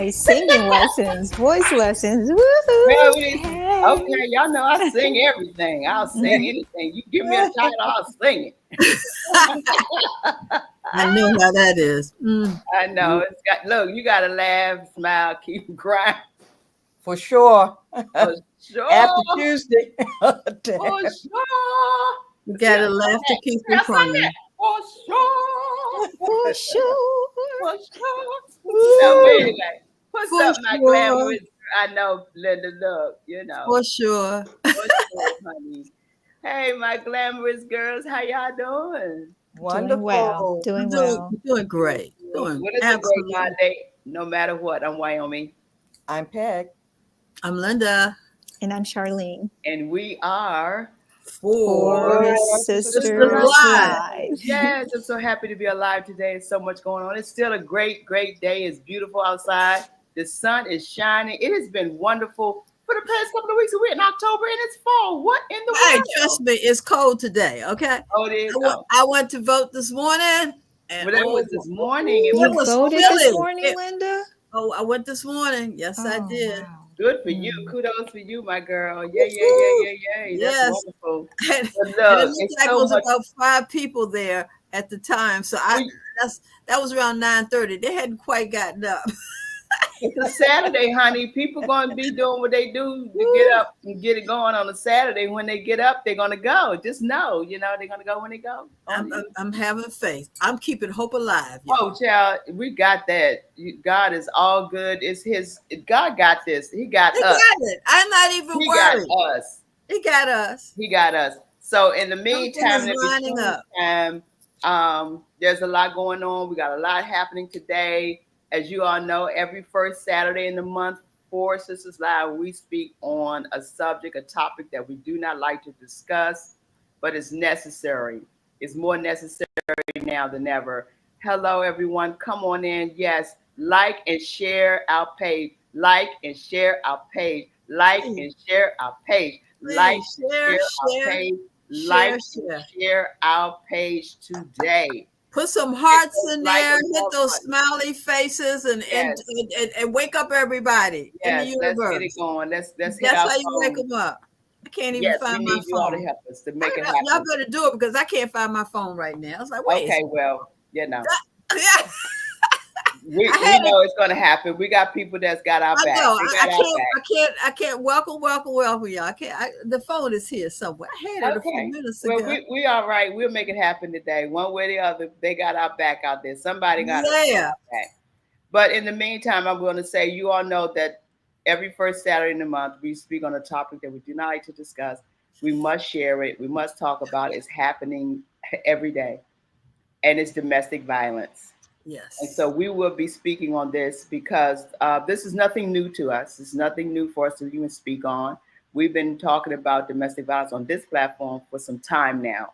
voice, singing lessons, voice lessons. Well, Woohoo! okay, y'all know I sing everything. I'll sing anything. You give me a title, I'll sing it. I know how that is. I know. It's got look, you gotta laugh, smile, keep crying. For sure. For sure. After Tuesday. For sure. You gotta laugh to keep you crying. For sure. For sure. For sure. So anyway, what's For up, my sure. glamorous? I know, Linda, look, you know. For sure. For sure, honey. Hey, my glamorous girls, how y'all doing? Wonderful. Doing well. Doing great. Doing What is a great God day? No matter what, I'm Wyoming. I'm Peg. I'm Linda. And I'm Charlene. And we are 4SistersLIVE. Live. Yes, I'm so happy to be alive today. There's so much going on. It's still a great, great day. It's beautiful outside. The sun is shining. It has been wonderful for the past couple of weeks. We're in October and it's fall. What in the Hey, world? trust me, it's cold today, okay? Oh, it is. I went to vote this morning. And Well, that was this morning. You was voted chilly. this morning, Linda? Oh, I went this morning. Yes, I did. Wow. Good for you. Kudos for you, my girl. Yeah. Yes. That's wonderful. And, But and look, it looked it's like it so was much. about 5 people there at the time. So that was around 9:30. They hadn't quite gotten up. It's a Saturday, honey. People going to be doing what they do to get up and get it going on a Saturday. When they get up, they're going to go. Just know, they're going to go when they go. I'm having faith. I'm keeping hope alive. Y'all. Oh, child, we got that. God is all good. It's his. God got this. He got He us. got it. I'm not even He worried. got us. He got us. He got us. So in the meantime, Something is lining up. There's a lot going on. We got a lot happening today. As you all know, every first Saturday in the month, 4SistersLIVE, we speak on a subject, a topic that we do not like to discuss, but it's necessary. It's more necessary now than ever. Hello, everyone. Come on in. Yes, like and share our page. Like and share our page. Like and share our page. Like and share our page. Like and share our page today. Put some hearts in there, and hit those smiley faces, and wake up everybody in the universe. Let's get it going. Let's That's hit our how you phone. wake them up. I can't even find my phone. We need you all to help us to make it happen. Y'all better do it because I can't find my phone right now. I was like, wait. Okay, well, Yeah. we know it's going to happen. We got people that's got our back. I can't welcome y'all. I can't. The phone is here somewhere. I had it a few minutes ago. Well, we all right. We'll make it happen today. One way or the other, they got our back out there. Somebody got our back. But in the meantime, I'm going to say, you all know that every first Saturday in the month, we speak on a topic that we do not like to discuss. We must share it. We must talk about it. It's happening every day. And it's domestic violence. Yes. And so we will be speaking on this because this is nothing new to us. It's nothing new for us to even speak on. We've been talking about domestic violence on this platform for some time now.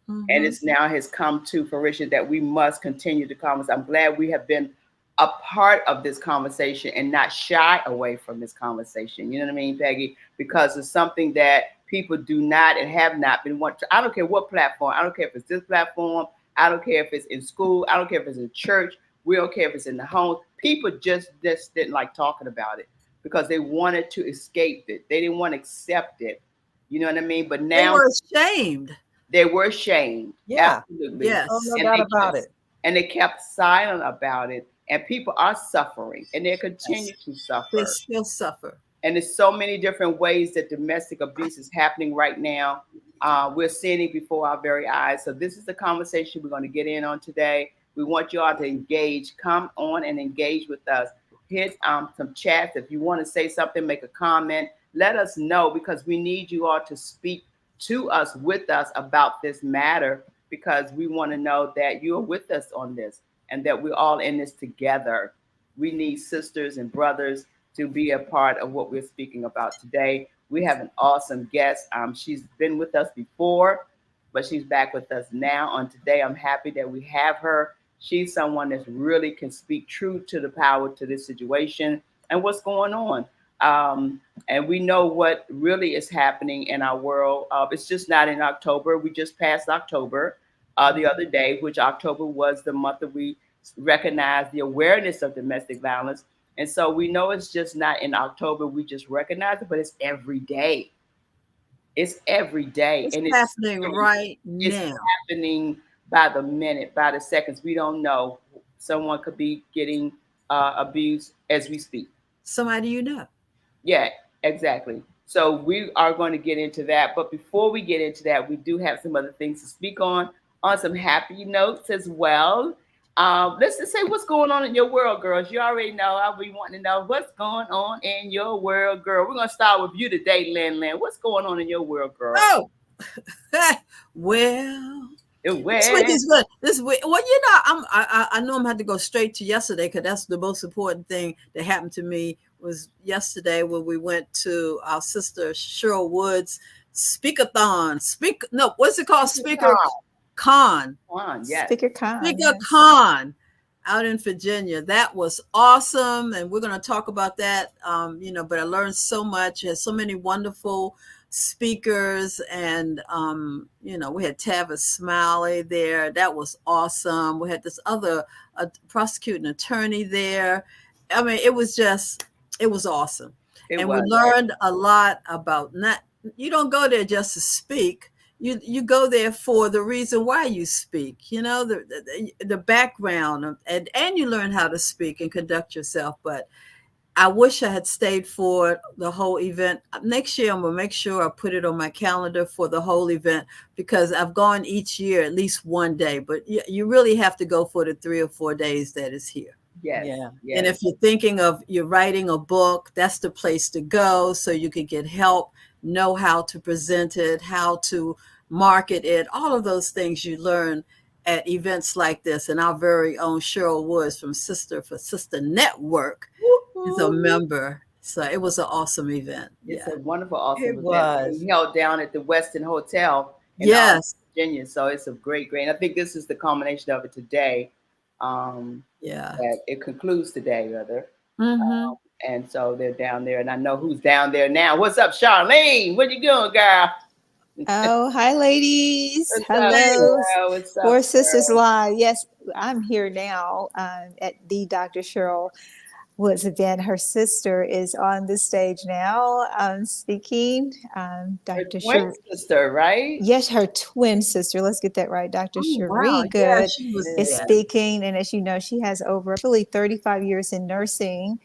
Mm-hmm. And it's now has come to fruition that we must continue to converse. I'm glad we have been a part of this conversation and not shy away from this conversation. You know what I mean, Peggy? Because it's something that people do not and have not been wanting. I don't care what platform. I don't care if it's this platform. I don't care if it's in school. I don't care if it's in church. We don't care if it's in the home. People just didn't like talking about it because they wanted to escape it. They didn't want to accept it. You know what I mean? But now they were ashamed. They were ashamed. Yeah. Absolutely. Yes. No doubt about it. And they kept silent about it. And people are suffering and they continue to suffer. They still suffer. And there's so many different ways that domestic abuse is happening right now. We're seeing it before our very eyes. So this is the conversation we're going to get in on today. We want you all to engage. Come on and engage with us. Hit some chats. If you want to say something, make a comment. Let us know because we need you all to speak to us, with us about this matter because we want to know that you're with us on this and that we're all in this together. We need sisters and brothers to be a part of what we're speaking about today. We have an awesome guest. She's been with us before, but she's back with us now on today. I'm happy that we have her. She's someone that really can speak truth to the power to this situation and what's going on. And we know what really is happening in our world. It's just not in October. We just passed October the other day, which October was the month that we recognized the awareness of domestic violence. And so we know it's just not in October. We just recognize it, but it's every day. It's every day. It's And it's happening serious. right It's now. happening by the minute, by the seconds. We don't know. Someone could be getting abused as we speak. Somebody you know. Yeah, exactly. So we are going to get into that. But before we get into that, we do have some other things to speak on some happy notes as well. Let's just say what's going on in your world, girls. You already know. I'll be wanting to know what's going on in your world, girl. We're going to start with you today, Lynn Lynn. What's going on in your world, girl? Oh, well. This week Well, is good. This week, well, you know, I know I'm going to have to go straight to yesterday because that's the most important thing that happened to me was yesterday when we went to our sister Cheryl Woods speakathon. What's it called? Speaker Con. Yes. Speaker Con. Speaker Yes. Con out in Virginia. That was awesome, and we're going to talk about that. You know, but I learned so much. There's so many wonderful speakers, and you know, we had Tavis Smiley there. That was awesome. We had this other prosecuting attorney there. I mean, it was awesome. We learned a lot about you don't go there just to speak. You go there for the reason why you speak, you know, the background, and you learn how to speak and conduct yourself. But I wish I had stayed for the whole event. Next year, I'm going to make sure I put it on my calendar for the whole event because I've gone each year at least one day. But you really have to go for the 3 or 4 days that is here. Yes. Yeah. Yes. And if you're thinking of you're writing a book, that's the place to go so you can get help, know how to present it, how to market it, all of those things you learn at events like this. And our very own Cheryl Woods from Sister for Sister Network is a member. So it was an awesome event. It's a wonderful, awesome event. Was. We held down at the Westin Hotel in Virginia. So it's a great. And I think this is the culmination of it today. That it concludes today, rather. And so they're down there, and I know who's down there now. What's up, Charlene? What you doing, girl? Oh, hi, ladies. What's Hello. up, what's up, 4 Sisters Live. Yes, I'm here now at the Dr. Cheryl Woods event. Her sister is on the stage now speaking. Dr. Her twin sister, right? Yes, her twin sister. Let's get that right. Dr. Cherie Good is speaking. And as you know, she has over, I believe, 35 years in nursing.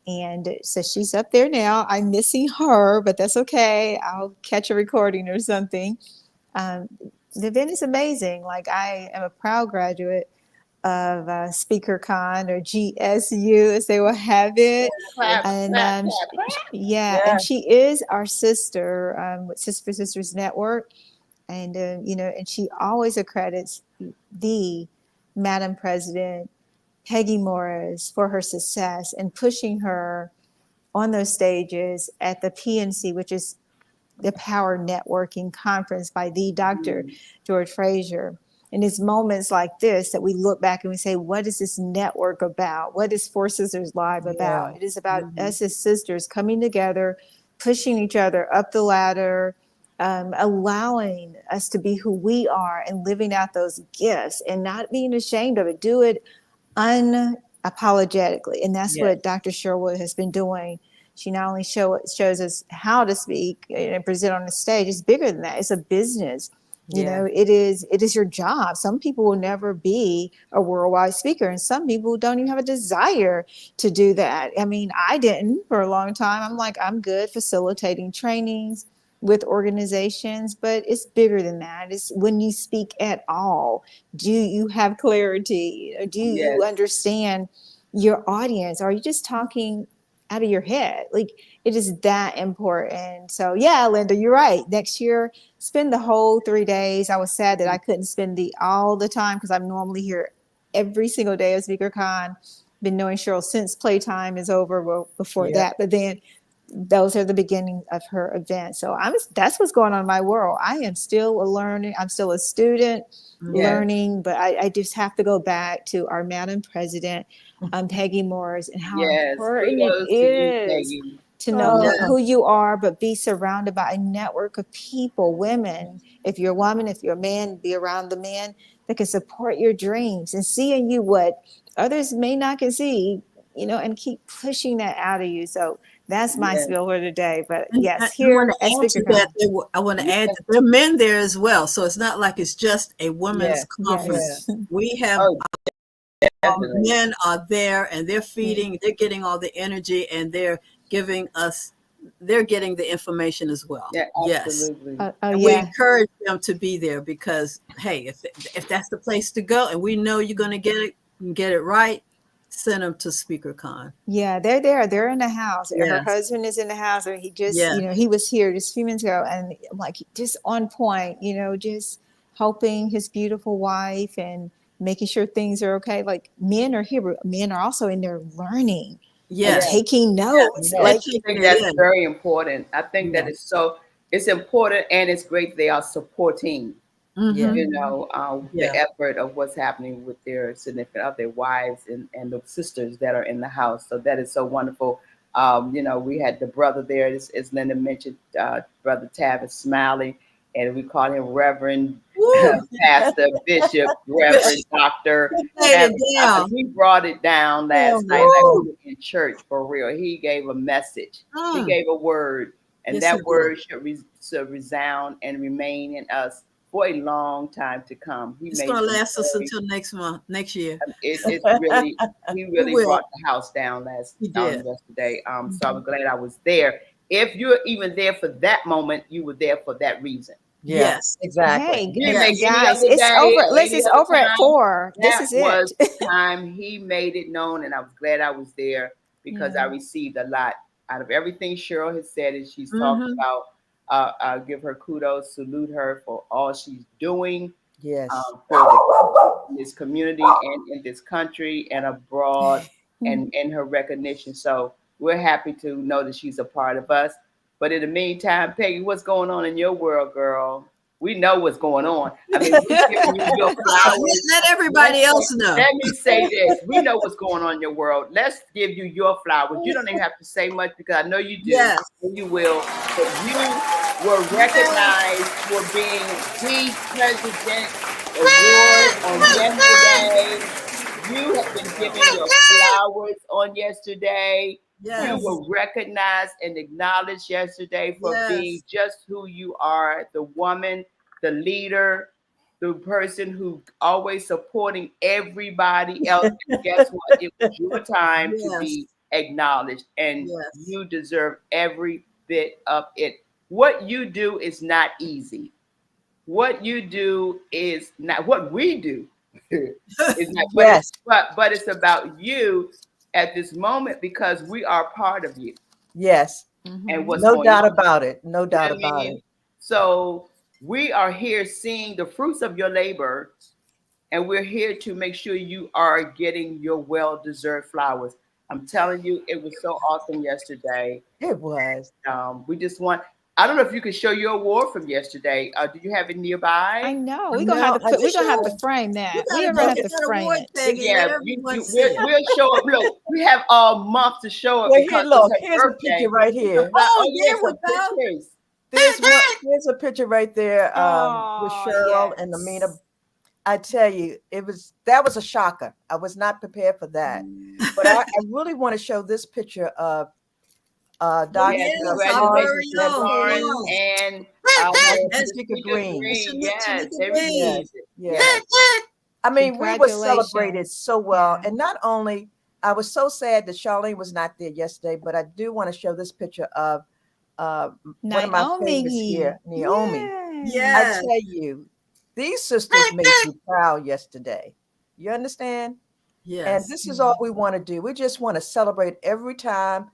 And so she's up there now. I'm missing her, but that's okay. I'll catch a recording or something. The event is amazing. Like, I am a proud graduate of SpeakerCon or GSU, as they will have it. And she is our sister with Sister for Sisters Network. And, you know, and she always accredits the Madam President, Peggy Morris, for her success and pushing her on those stages at the PNC, which is the Power Networking Conference by the Dr. George Fraser. And it's moments like this that we look back and we say, what is this network about? What is 4 Sisters Live about? It is about us as sisters coming together, pushing each other up the ladder, allowing us to be who we are and living out those gifts and not being ashamed of it. Do it unapologetically. And that's what Dr. Sherwood has been doing. She not only shows us how to speak and present on the stage, it's bigger than that. It's a business. You know, it is your job. Some people will never be a worldwide speaker, and some people don't even have a desire to do that. I mean, I didn't for a long time. I'm like, I'm good facilitating trainings with organizations, but it's bigger than that. It's when you speak at all, do you have clarity? Do you understand your audience? Are you just talking out of your head? Like, it is that important. So yeah, Linda, you're right. Next year, spend the whole 3 days. I was sad that I couldn't spend all the time because I'm normally here every single day of SpeakerCon. Been knowing Cheryl since playtime is over, well, before that, but then those are the beginning of her event. So that's what's going on in my world. I am still learning. I'm still a student learning, but I just have to go back to our Madam President, Peggy Morris, and how important it is to know who you are, but be surrounded by a network of people, women. If you're a woman, if you're a man, be around the men that can support your dreams and see in you what others may not can see. and keep pushing that out of you. So that's my spiel for today. But And yes, I here want at to add to that. SpeakerCon. I want to add that there are men there as well. So it's not like it's just a women's conference. Yes. We have Definitely. men are there, and they're feeding, they're getting all the energy, and they're getting the information as well. Yeah, Yes. absolutely. And we encourage them to be there because, hey, if that's the place to go, and we know you're going to get it right, send them to SpeakerCon. Yeah, they're there. They're in the house. Yes. Her husband is in the house, and he just, Yes. he was here just a few minutes ago, and I'm like, just on point, just helping his beautiful wife and making sure things are okay. Like men are here, but men are also in there learning, Yes, taking notes. I Like, think that's very important. I think that it's important, and it's great they are supporting, the effort of what's happening with their significant other, their wives and the sisters that are in the house. So that is so wonderful. We had the brother there, as Linda mentioned, Brother Tavis Smiley, and we called him Reverend Pastor, Bishop, Reverend, Doctor. He brought it down last night like we were in church for real. He gave a message. He gave a word, and that word should resound and remain in us for a long time to come. It's going to last us until next year. It's really, he really brought the house down yesterday. So I'm glad I was there. If you're even there for that moment, you were there for that reason. Yes, exactly. Hey, guys, it's over. Listen, it's over at 4. This is it. Was the time he made it known, and I was glad I was there because I received a lot out of everything Cheryl has said, and she's talked about. Give her kudos, salute her for all she's doing. Yes, for this community and in this country and abroad, and her recognition. So we're happy to know that she's a part of us. But in the meantime, Peggy, what's going on in your world, girl? We know what's going on. I mean, we're giving you your flowers. Let everybody else know. Let me say this. We know what's going on in your world. Let's give you your flowers. You don't even have to say much because I know you do. Yes. And you will. But you were recognized for being the President Award on yesterday. You have been given your flowers on yesterday. Yes. You were recognized and acknowledged yesterday for being just who you are, the woman, the leader, the person who always supporting everybody else. And guess what? It was your time to be acknowledged, and you deserve every bit of it. What you do is not easy. What you do is not what we do. Is not, but it's about you at this moment because we are part of you. Yes. And what's no going doubt on. about it. No doubt about it. So we are here seeing the fruits of your labor, and we're here to make sure you are getting your well-deserved flowers. I'm telling you, it was so awesome yesterday. It was. We just want. I don't know if you could show your award from yesterday. Do you have it nearby? I know we're gonna have to frame that. We're gonna have to frame it. Yeah, we'll show it. Look, we have a month to show it. Well, here, look, here's a picture right here. There's a picture right there with Cheryl and Amina. I tell you, that was a shocker. I was not prepared for that. But I really want to show this picture of Dr. and Speaker Green. Yes. I mean, we were celebrated so well. And not only, I was so sad that Charlene was not there yesterday, but I do want to show this picture of one of my favorites here, Naomi. Yes. I tell you, these sisters made me proud yesterday. You understand? Yes. And this is all we want to do. We just want to celebrate every time.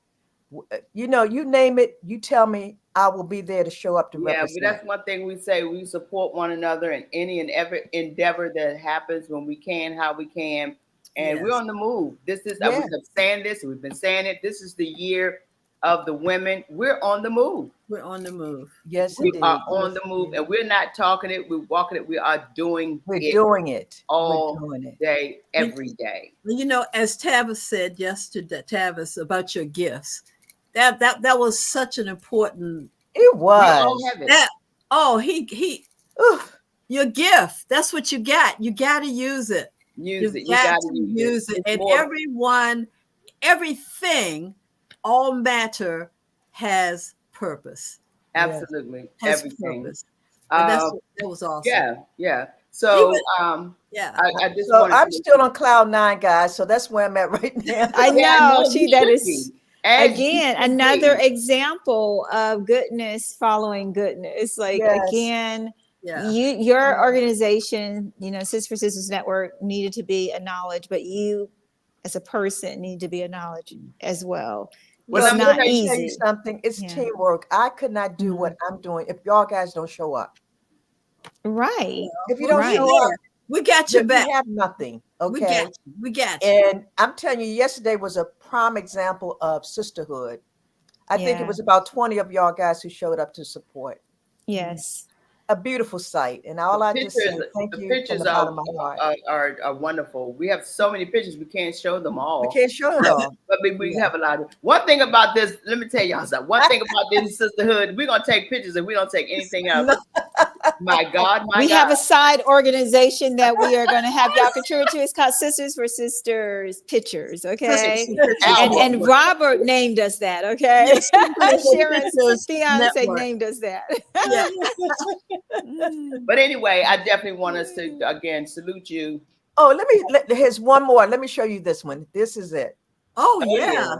You name it, you tell me, I will be there to show up to represent. Yeah, but that's one thing we say. We support one another in any and every endeavor that happens when we can, how we can. And we're on the move. This is, we've been saying this, we've been saying it. This is the year of the women. We're on the move. We're on the move. Yes, we are on the move. And we're not talking it, we're walking it. We are doing it. Doing it. All day, every day. As Tavis said yesterday, Tavis, about your gifts. That was such an important. It was. Your gift. That's what you got. You got to use it. You got to use it. And everyone everything, all matter has purpose. Absolutely. Has Everything. purpose. And that was awesome. Yeah. So I just so wanted I'm to still on cloud 9, guys. So that's where I'm at right now. I know. See, you that should is be. As again you should another be. example of goodness following goodness. Like Yes. again, Yeah. your organization, Sisters for Sisters Network needed to be acknowledged, but you as a person need to be acknowledged as well. Well, It's I'm not Let me tell you easy. something. It's Yeah. teamwork. I could not do what I'm doing if y'all guys don't show up. Right. If you don't Right. show up, We got your then back. we have nothing. We Okay. got you. We got you. And I'm telling you, yesterday was a prime example of sisterhood. I think it Yeah. was about 20 of y'all guys who showed up to support. Yes. A beautiful sight. And all I just say, thank the you from pictures the bottom of my heart. are wonderful. We have so many pictures, we can't show them all. We can't show it all. But we have a lot of. One thing about this, let me tell y'all something. One thing about this sisterhood, we're gonna take pictures and we don't take anything else. My God, we have a side organization that we are going to have y'all contribute to. It's called Sisters for Sisters Pictures. Okay. And Robert named us that. Okay. Yes, Sharon's fiance named us that. Yeah. But anyway, I definitely want us to again salute you. Oh, here's one more. Let me show you this one. This is it. Oh yeah.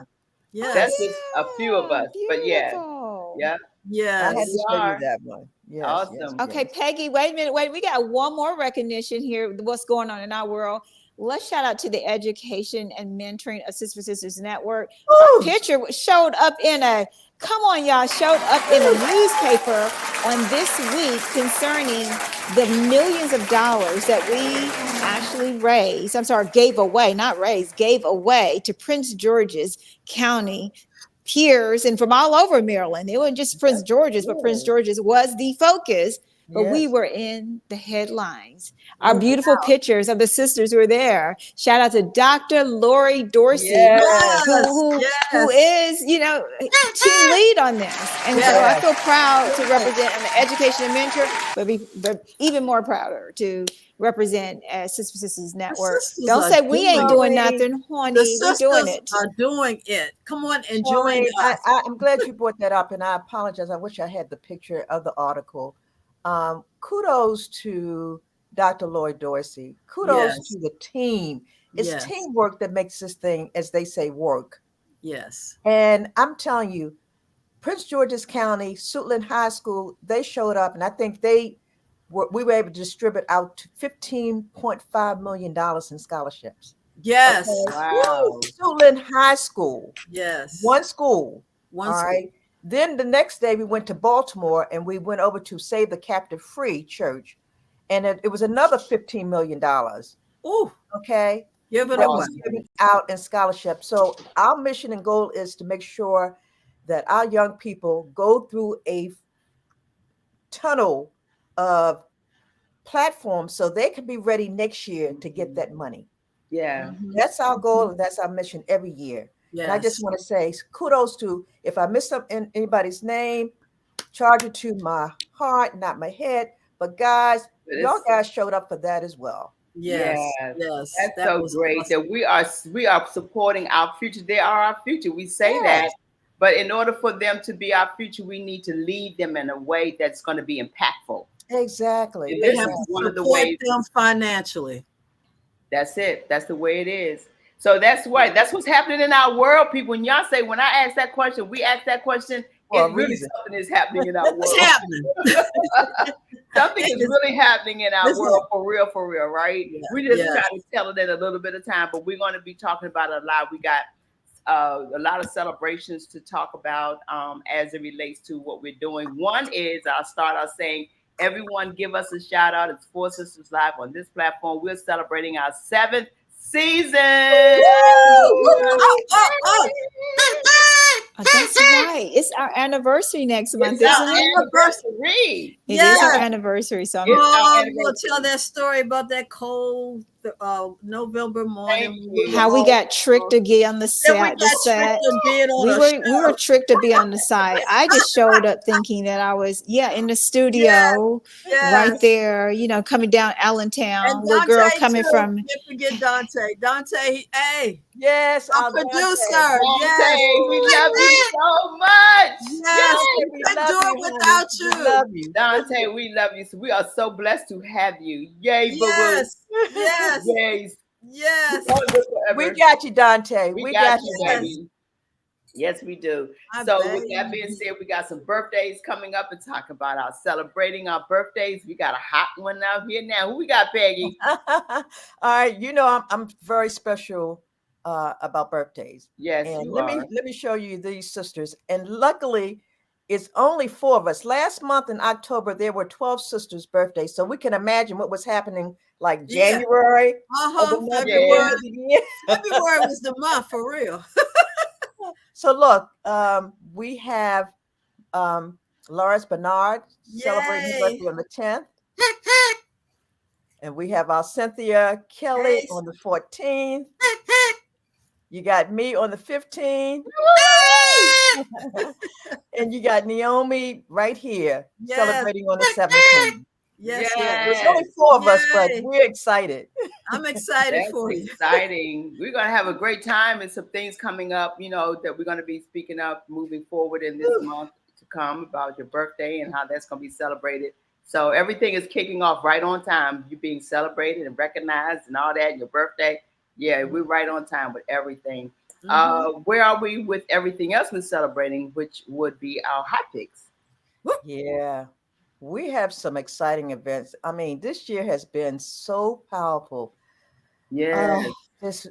Yeah. That's just a few of us. But yeah. Yeah. I had to show you that one. Yes, awesome. Yes, okay, Peggy, wait a minute. We got one more recognition here. What's going on in our world? Let's shout out to the education and mentoring of Sisters for Sisters Network. Our picture showed up in showed up in a newspaper on this week concerning the millions of dollars that we actually gave away to Prince George's County peers and from all over Maryland. It wasn't just Prince George's, but Prince George's was the focus. But we were in the headlines. Our beautiful pictures of the sisters were there. Shout out to Dr. Lori Dorsey, who is, team lead on this. And so I feel proud to represent an education and mentor, but even more prouder to represent Sisters for Sisters Network. Don't say we ain't doing nothing, honey. We're doing it. Are doing it. Come on and join us. I'm glad you brought that up, and I apologize. I wish I had the picture of the article. Kudos to Dr. Lloyd Dorsey. Kudos to the team. It's teamwork that makes this thing, as they say, work. Yes. And I'm telling you, Prince George's County, Suitland High School, they showed up, and I think we were able to distribute out to $15.5 million in scholarships. Yes. Okay. Wow. Suitland High School. Yes. One school. All right. Then the next day we went to Baltimore and we went over to Save the Captive Free Church. And it was another $15 million. Ooh. Okay. Give it that was given out in scholarship. So our mission and goal is to make sure that our young people go through a tunnel of platforms so they can be ready next year to get that money. Yeah. That's our goal and that's our mission every year. Yes. And I just want to say kudos to, if I missed up in anybody's name, charge it to my heart, not my head. But guys, y'all guys showed up for that as well. Yes. That's so great awesome. That we are supporting our future. They are our future. We say that, but in order for them to be our future, we need to lead them in a way that's going to be impactful. Exactly. They have to support them financially. That's it. That's the way it is. So that's why that's what's happening in our world, people. When y'all say, when I ask that question, we ask that question, it's really something is happening in our world. It's happening. Something is really happening in our world for real, right? Yeah. We just try to tell it in a little bit of time, but we're going to be talking about it a lot. We got a lot of celebrations to talk about as it relates to what we're doing. One is, I'll start out saying, everyone give us a shout out. It's 4Sisters Live on this platform. We're celebrating our 7th season. Oh, that's right. It's our anniversary next month, isn't it? Anniversary. It is our anniversary. So I'm going to tell that story about that cold November morning. How we got tricked to get on the set. We were tricked to be on the side. I just showed up thinking that I was in the studio right there, coming down Allentown. Little girl coming from. Can't forget Dante. Dante, hey. Yes, Our our producer. Dante, Yes. we love you so much. Yes. Dante, we Couldn't love do it you, honey. without We you. love you. Dante, we love you. So we are so blessed to have you. Yay, boo boo. Yes. Yes. Yay. Yes. We got you, Dante. We We got got you, you. baby. Yes, we do. I So bet. with that being said, we got some birthdays coming up and talk about our celebrating our birthdays. We got a hot one out here now. Who we got, Peggy? All right, you know I'm very special about birthdays. Yes, And you let are. me show you these sisters. And luckily, it's only 4 of us. Last month in October, there were 12 sisters' birthdays. So we can imagine what was happening like Yeah. January of the month February. beginning of the year. February was the month for real. So look, we have Lawrence Bernard celebrating her Yay. birthday on the 10th. And we have our Cynthia Kelly on the 14th. You got me on the 15th. And you got Naomi right here celebrating on the 17th. Yes. There's only 4 of us, but we're excited. I'm excited That's for you. exciting. We're gonna have a great time and some things coming up, you know, that we're gonna be speaking of moving forward in this month to come about your birthday and how that's gonna be celebrated. So everything is kicking off right on time. You being celebrated and recognized and all that, and your birthday. Yeah, we're right on time with everything. Where are we with everything else we're celebrating, which would be our hot picks? Yeah, we have some exciting events. I mean, this year has been so powerful. Yeah. Just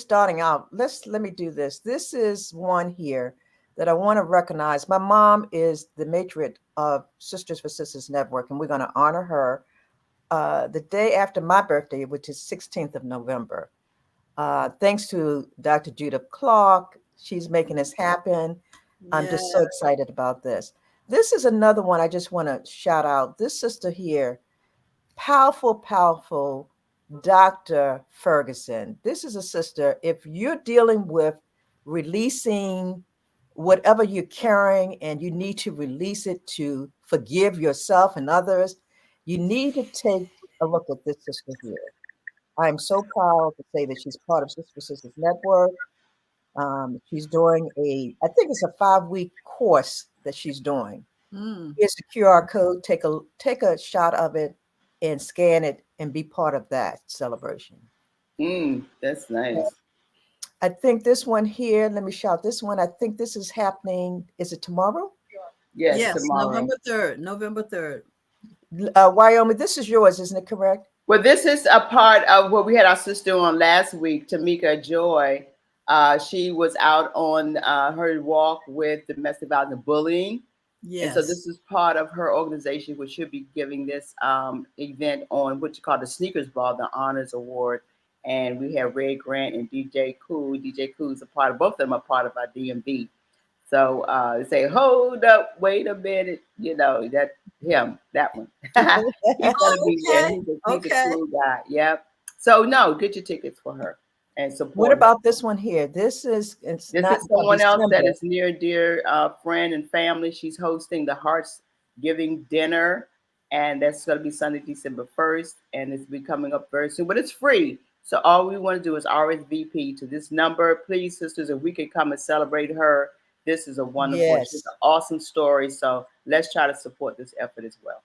starting out, let me do this. This is one here that I want to recognize. My mom is the matron of Sisters for Sisters Network, and we're going to honor her the day after my birthday, which is 16th of November. Thanks to Dr. Judith Clark, she's making this happen. I'm just so excited about this. This is another one I just want to shout out. This sister here, powerful, powerful Dr. Ferguson. This is a sister, if you're dealing with releasing whatever you're carrying and you need to release it to forgive yourself and others, you need to take a look at this sister here. I'm so proud to say that she's part of Sisters for Sisters Network. She's doing I think it's a 5-week course that she's doing. Here's the QR code. Take a shot of it and scan it and be part of that celebration. That's nice. I think this one here, let me shout this one. I think this is happening. Is it tomorrow? Yes, tomorrow. November 3rd. Wyoming, this is yours, isn't it correct? Well, this is a part of what we had our sister on last week, Tamika Joy. She was out on her walk with domestic violence and bullying. Yes. And so this is part of her organization, which should be giving this event on what you call the Sneakers Ball, the Honors Award. And we have Ray Grant and DJ Cool. DJ Cool's a part of, both of them are part of our DMV. So say, hold up, wait a minute. You know, that one. He's gonna be there. He's a cool guy. Yep. So no, get your tickets for her and support. What about this one here? This is someone else that is near and dear friend and family. She's hosting the Hearts Giving Dinner, and that's gonna be Sunday, December 1st, and it's be coming up very soon. But it's free. So all we want to do is RSVP to this number. Please, sisters, if we can come and celebrate her. This is a wonderful, she's an awesome story. So let's try to support this effort as well.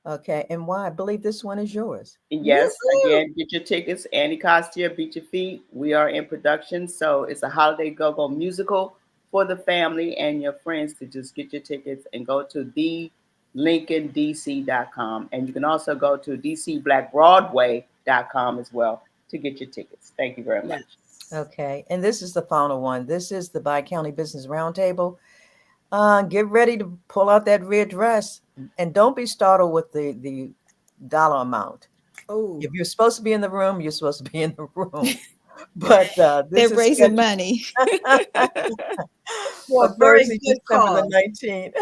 Okay, and why? I believe this one is yours. Yes, again, get your tickets. Annie Costier, Beat Your Feet. We are in production. So it's a holiday go-go musical for the family and your friends to just get your tickets and go to thelincolndc.com. And you can also go to dcblackbroadway.com as well to get your tickets. Thank you very much. Okay, and this is the final one. This is the Bi-County Business Roundtable. Get ready to pull out that red dress, and don't be startled with the dollar amount. Oh, if you're supposed to be in the room, you're supposed to be in the room. But they're raising money. For Thursday, December the 19th.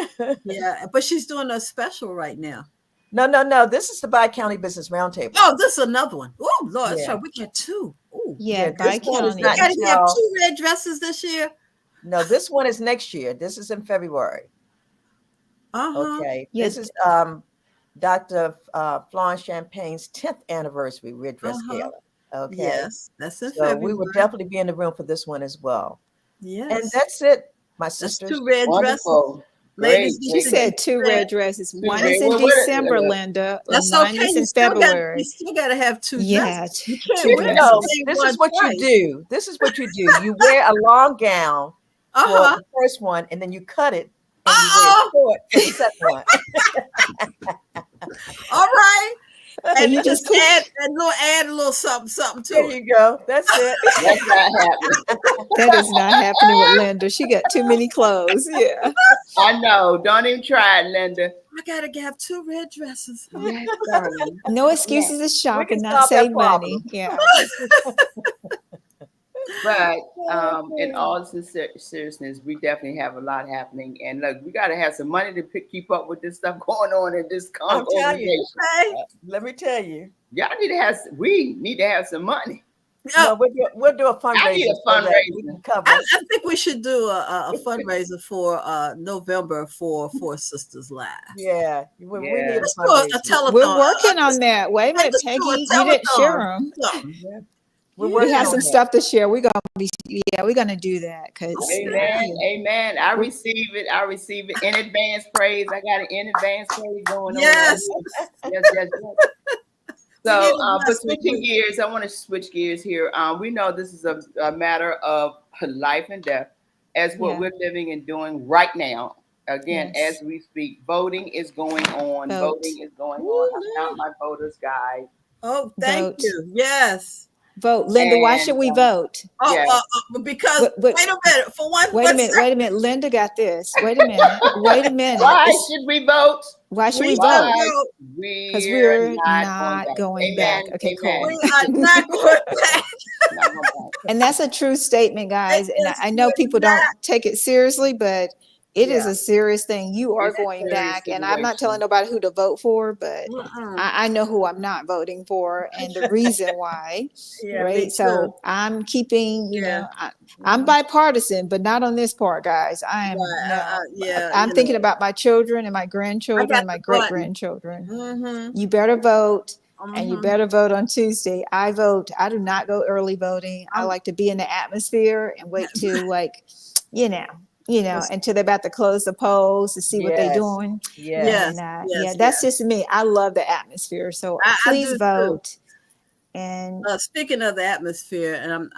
Yeah, but she's doing a special right now. No. This is the Bi-County Business Roundtable. Oh, this is another one. Oh, Lord, so we get two. Ooh. Yeah, Bi-County. We got to have 2 red dresses this year. No, this one is next year. This is in February. Okay. Yes. This is Dr. Florence Champagne's 10th anniversary red dress gala. Okay. Yes, that's in So we February. will definitely be in the room for this one as well. Yes. And that's it, my That's sisters. 2 red dresses. Wonderful. Ladies, Great. She said 2 red dresses. One is in December, Linda, and That's one okay. is You in still February. got to have 2 Yeah, dresses. You can't 2 wear the No, dresses. same this one is what twice. you do. This is what you do. You wear a long gown for the first one, and then you cut it, and you wear it short for the second one. All right. And you just just put, add a little something to There it. you go. That's it. That's not happening. that is not happening with Linda. She got too many clothes. Yeah. I know. Don't even try it, Linda. I gotta have 2 red dresses. Yes, darling. No excuses to shop can and not solve that save money. problem. Yeah. But in all seriousness, we definitely have a lot happening. And look, we got to have some money to keep up with this stuff going on in this I'm telling you. organization. Let me tell you. We need to have some money. No, we'll do a fundraiser. I need a so that fundraiser. we can cover. I think we should do a fundraiser for November for 4Sisters Live. Yeah, we need a Let's do a fundraiser. telethon. We're working on that. Wait a minute, Let's do a Peggy. You didn't share them. telethon. We have some stuff to share. We're gonna do that because Amen. I receive it. In advance praise. I got an in advance praise going on. Yes. Yes. So, but switching gears, I want to switch gears here. We know this is a matter of life and death, as what we're living and doing right now. Again, as we speak, voting is going on. Voting is going on. I found my voter's guide. Oh, thank you. Yes. Vote, Linda. Why should we vote? Because wait a minute. For one, wait a minute. Linda got this. Wait a minute. Why should we vote? Why should we vote? Because we're not going back. Okay, cool. We are not going back. And that's a true statement, guys. And I know people don't take it seriously, but it is a serious thing. You are going back, and I'm not telling nobody who to vote for, but I know who I'm not voting for and the reason why. Right. So I'm keeping, I'm bipartisan, but not on this part, guys. I'm thinking about my children and my grandchildren, my great grandchildren. You better vote. And you better vote on Tuesday. I vote. I do not go early voting. I like to be in the atmosphere and wait till until they're about to close the polls to see what they're doing. That's just me. I love the atmosphere. So please vote. Too. And speaking of the atmosphere, and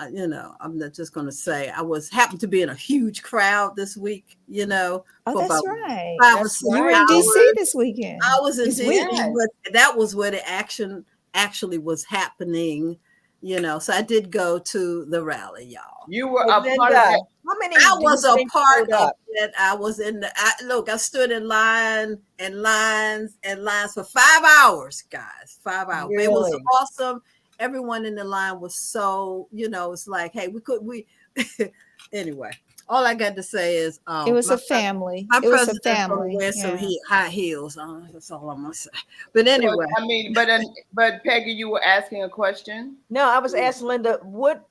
I'm not just going to say I happened to be in a huge crowd this week. Oh, that's right. You were in DC this weekend. I was in DC, but that was where the action actually was happening. So I did go to the rally, y'all. You were a part of that. How many? I was a part of it. I was in I stood in lines for 5 hours, guys. 5 hours. Really? It was awesome. Everyone in the line was so, it's like, hey, anyway. All I got to say is it was a family. My president wear some high heels. That's all I'm gonna say. But anyway, but Peggy, you were asking a question. No, I was asking Linda, what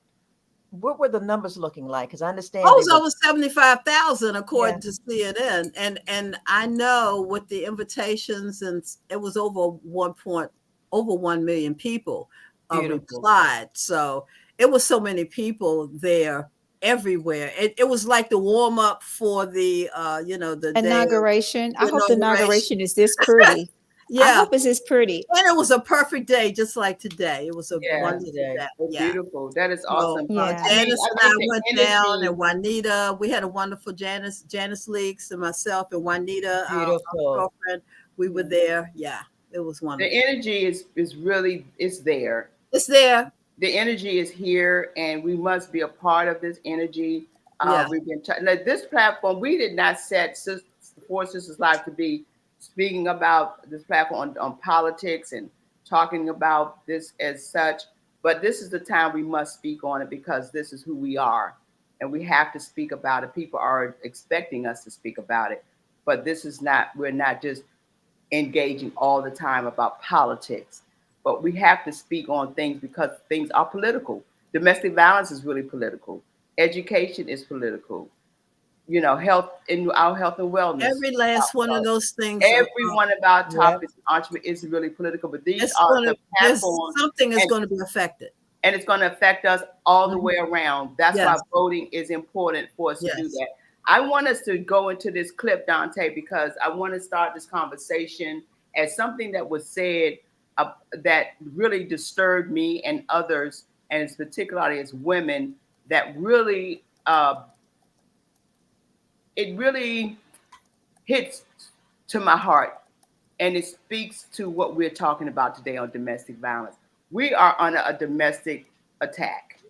were the numbers looking like? Because I understand it was over 75,000 according to CNN, and I know with the invitations, and it was over 1 million people replied. So it was so many people there. Everywhere. It was like the warm up for the the inauguration. I hope the inauguration is this pretty. I hope it's this pretty. And it was a perfect day, just like today. It was a wonderful day. Beautiful. That is awesome. Janice and I went down, and Juanita. We had a wonderful Janice Leaks, and myself and Juanita, our girlfriend. We were there. Yeah, it was wonderful. The energy is really there. It's there. The energy is here, and we must be a part of this energy. We've been this platform. We did not set 4Sisters Live to be speaking about this platform on politics and talking about this as such. But this is the time we must speak on it because this is who we are, and we have to speak about it. People are expecting us to speak about it, but this is not. We're not just engaging all the time about politics. But we have to speak on things because things are political. Domestic violence is really political. Education is political. Health and our health and wellness. Every last one of those things. Every one of our topics is really political. But these are the platforms. Something is going to be affected. and it's going to affect us all the way around. That's why Yes. voting is important for us to do Yes. that. I want us to go into this clip, Dante, because I want to start this conversation as something that was said that really disturbed me and others, and particularly as women, that really it really hits to my heart, and it speaks to what we're talking about today on domestic violence. We are under a domestic attack.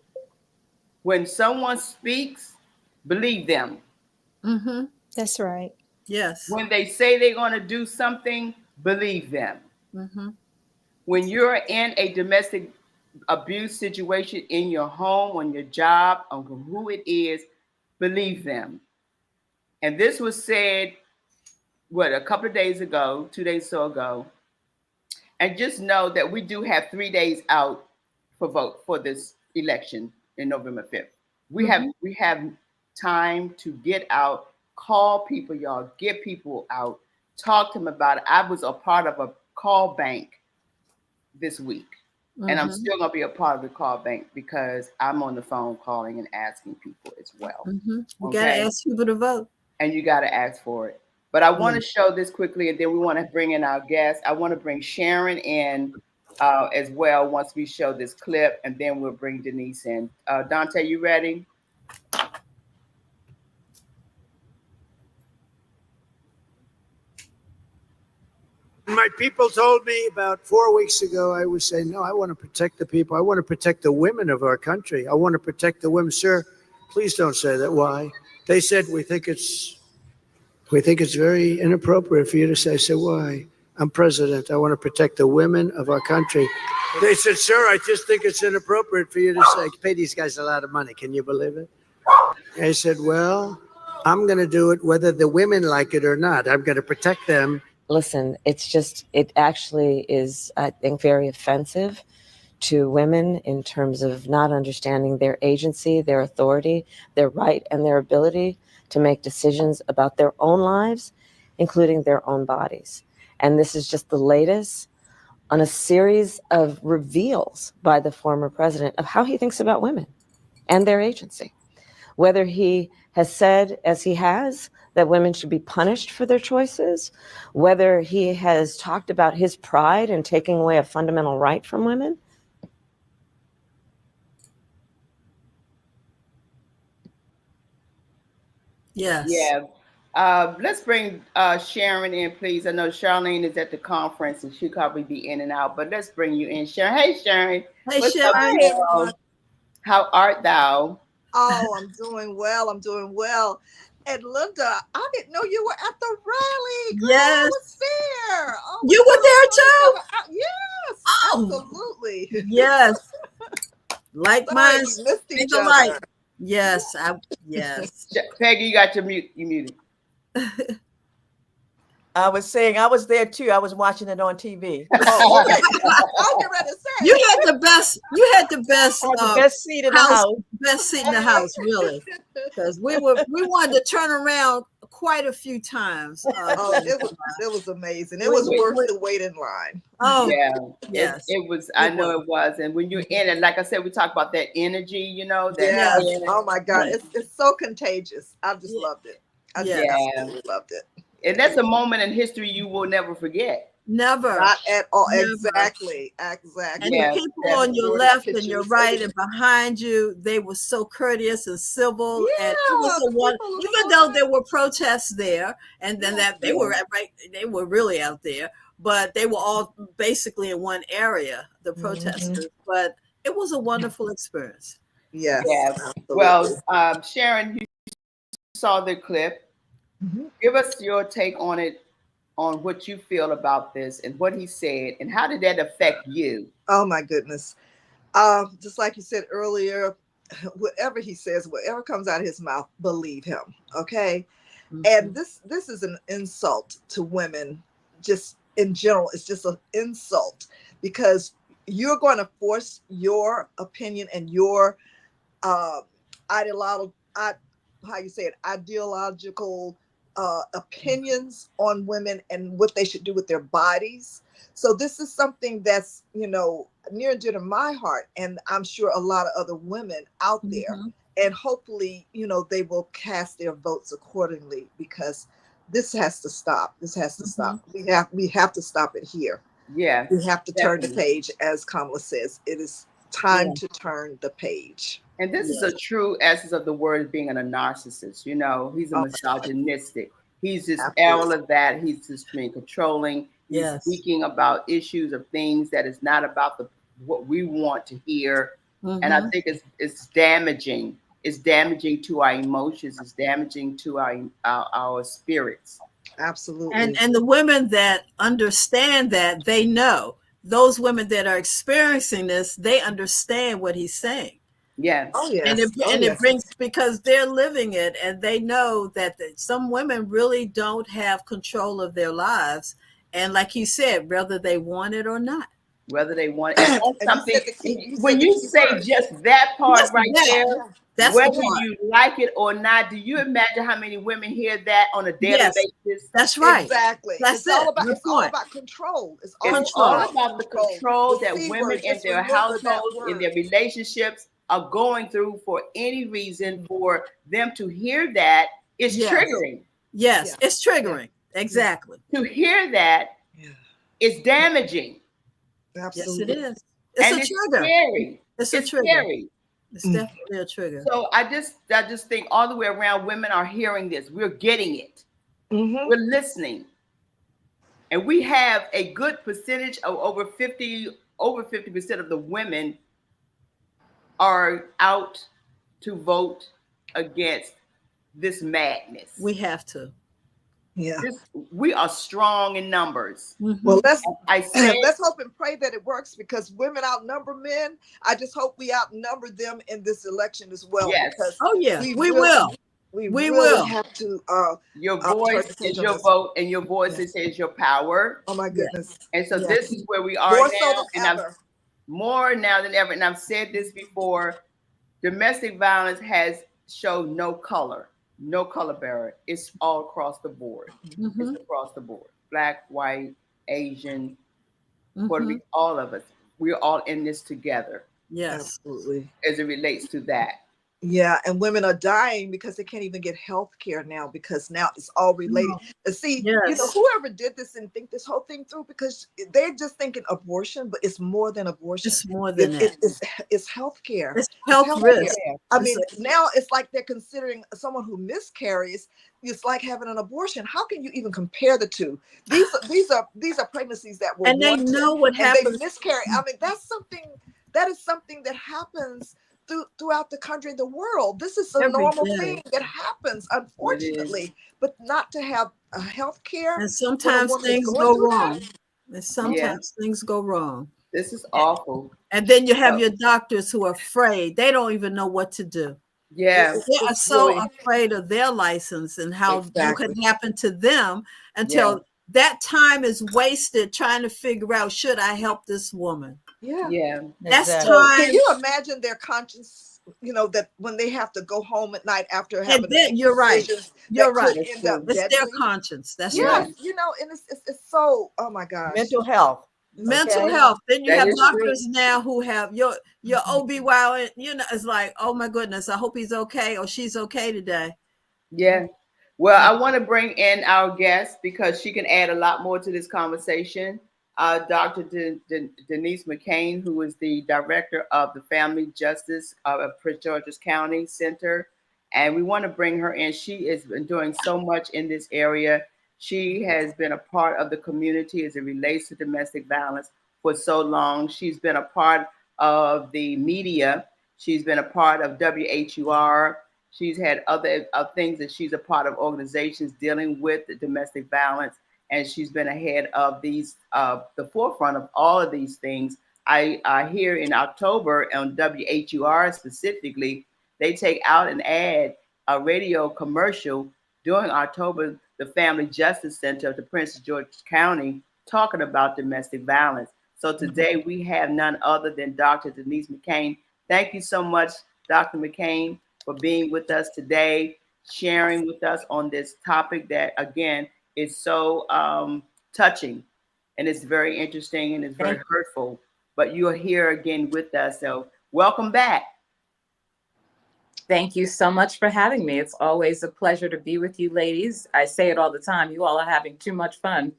When someone speaks, believe them. Mm-hmm. That's right. Yes. When they say they're going to do something, believe them. Mm-hmm. When you're in a domestic abuse situation in your home, on your job, on who it is, believe them. And this was said, a couple of days ago, 2 days or so ago. And just know that we do have 3 days out for vote for this election in November 5th. We have time to get out, call people, y'all, get people out, talk to them about it. I was a part of a call bank this week. And I'm still going to be a part of the call bank because I'm on the phone calling and asking people as well. You got to ask people to vote. And you got to ask for it. But I want to show this quickly, and then we want to bring in our guests. I want to bring Sharon in as well once we show this clip, and then we'll bring Denise in. Dante, you ready? My people told me about 4 weeks ago, I was saying, no, I want to protect the people. I want to protect the women of our country. I want to protect the women. Sir, please don't say that. Why? They said, we think it's very inappropriate for you to say. I said, why? I'm president. I want to protect the women of our country. They said, sir, I just think it's inappropriate for you to say, pay these guys a lot of money. Can you believe it? I said, well, I'm going to do it whether the women like it or not. I'm going to protect them. Listen, it actually is, I think, very offensive to women in terms of not understanding their agency, their authority, their right, and their ability to make decisions about their own lives, including their own bodies. And this is just the latest on a series of reveals by the former president of how he thinks about women and their agency. Whether he has said, as he has, that women should be punished for their choices, whether he has talked about his pride in taking away a fundamental right from women. Yes. Yeah. Let's bring Sharon in, please. I know Charlene is at the conference and she'll probably be in and out, but let's bring you in, Sharon. Hey, Sharon. Hey, What's Sharon. up, how art thou? Oh, I'm doing well. I'm doing well. And Linda, I didn't know you were at the rally. Girl, Yes. I was there. Oh, You were there too? Yes, Oh. absolutely. Yes. Like Sorry, mine. we missed each Think other. alike. Yes. Yes. Peggy, you got you muted. I was saying I was there too. I was watching it on TV. Oh, okay. I'll get ready to say. You had the best. You had the best. The best seat in the house. Best seat in the house, really, because we wanted to turn around quite a few times. Oh, it was amazing. It was worth the wait in line. Oh, yeah, yes, it was. I know it was. And when you're in it, like I said, we talk about that energy. You know, that yes. Oh my God, it's so contagious. I just loved it. I just absolutely loved it. And that's a moment in history you will never forget. Never. Not at all. Never. Exactly. And Yeah, the people on your left and your right and behind you, they were so courteous and civil. Yeah, and it was a one, even though there were protests there, and then they were really out there, but they were all basically in one area, the protesters. But it was a wonderful experience. Yes. Absolutely. Well, Sharon, you saw the clip. Give us your take on it, on what you feel about this and what he said, and how did that affect you? Oh my goodness. Just like you said earlier, whatever he says, whatever comes out of his mouth, believe him. Okay. And this is an insult to women, just in general. It's just an insult because you're going to force your opinion and your ideological opinions on women and what they should do with their bodies. So this is something that's, near and dear to my heart, and I'm sure a lot of other women out there. And hopefully, they will cast their votes accordingly, because this has to stop. This has to stop. We have to stop it here. Yeah. We have to definitely. turn the page, as Kamala says. It is time to turn the page. And this is a true essence of the word, being a narcissist. He's a misogynistic. He's just all of that. He's just being controlling. He's speaking about issues of things that is not about what we want to hear. And I think it's damaging. It's damaging to our emotions. It's damaging to our spirits. Absolutely. And the women that understand that, they know. Those women that are experiencing this, they understand what he's saying. Yes. Oh, yes. And it brings, because they're living it, and they know that some women really don't have control of their lives. And like you said, whether they want it or not. Whether they want it. And something, when you say just that part there, that's whether you like it or not, do you imagine how many women hear that on a daily basis? That's right. Exactly. That's all about control. It's all about the control that women in their households, in their relationships are going through. For any reason for them to hear that is triggering. Yes, it's triggering. Exactly. To hear that is damaging. Absolutely. Yes, it is. It's a trigger. Scary. It's a trigger. Scary. It's definitely a trigger. So I just think all the way around, women are hearing this. We're getting it. We're listening. And we have a good percentage of over 50% of the women are out to vote against this madness. We have to. Yeah. We are strong in numbers. Well, let's hope and pray that it works, because women outnumber men. I just hope we outnumber them in this election as well. Yes. Because we will. We will have to. Your voice is your vote, and your voice is your power. Oh my goodness! And so this is where we are more now than ever. And I've said this before: domestic violence has showed no color barrier. It's all across the board. It's across the board. Black, white, Asian, Puerto Rican, all of us. We're all in this together. Yes, absolutely. As it relates to that. Yeah, and women are dying because they can't even get health care now, because now it's all related. See, whoever did this and think this whole thing through, because they're just thinking abortion, but it's more than abortion. It's more than that. It's health care. It's health risk. I mean, now it's like they're considering someone who miscarries. It's like having an abortion. How can you even compare the two? These are pregnancies that were and they know what happens. They miscarry. I mean, that is something that happens throughout the country and the world. This is a normal thing that happens, unfortunately, but not to have health care. And sometimes things go wrong. And sometimes things go wrong. This is awful. And then you have your doctors who are afraid. They don't even know what to do. Yeah. They are so afraid of their license and how it could happen to them until that time is wasted trying to figure out, should I help this woman? Yeah. That's time. Can you imagine their conscience, that when they have to go home at night after having you're right. You're right. It's their conscience. That's right. And it's so, oh my gosh. Mental health. Then you have doctors now who have your OB-GYN, it's like, oh my goodness, I hope he's okay or she's okay today. Yeah. Well, I want to bring in our guest because she can add a lot more to this conversation. Dr. Denise McCain, who is the director of the Family Justice of Prince George's County Center. And we want to bring her in. She has been doing so much in this area. She has been a part of the community as it relates to domestic violence for so long. She's been a part of the media. She's been a part of WHUR. She's had other things that she's a part of, organizations dealing with the domestic violence. And she's been ahead of these, the forefront of all of these things. I hear in October on WHUR specifically, they take out an ad, a radio commercial during October, the Family Justice Center of the Prince George's County, talking about domestic violence. So today we have none other than Dr. Denise McCain. Thank you so much, Dr. McCain, for being with us today. sharing with us on this topic that, again, is so touching, and it's very interesting, and it's very hurtful. But you are here again with us, so welcome back. Thank you so much for having me. It's always a pleasure to be with you ladies. I say it all the time. You all are having too much fun.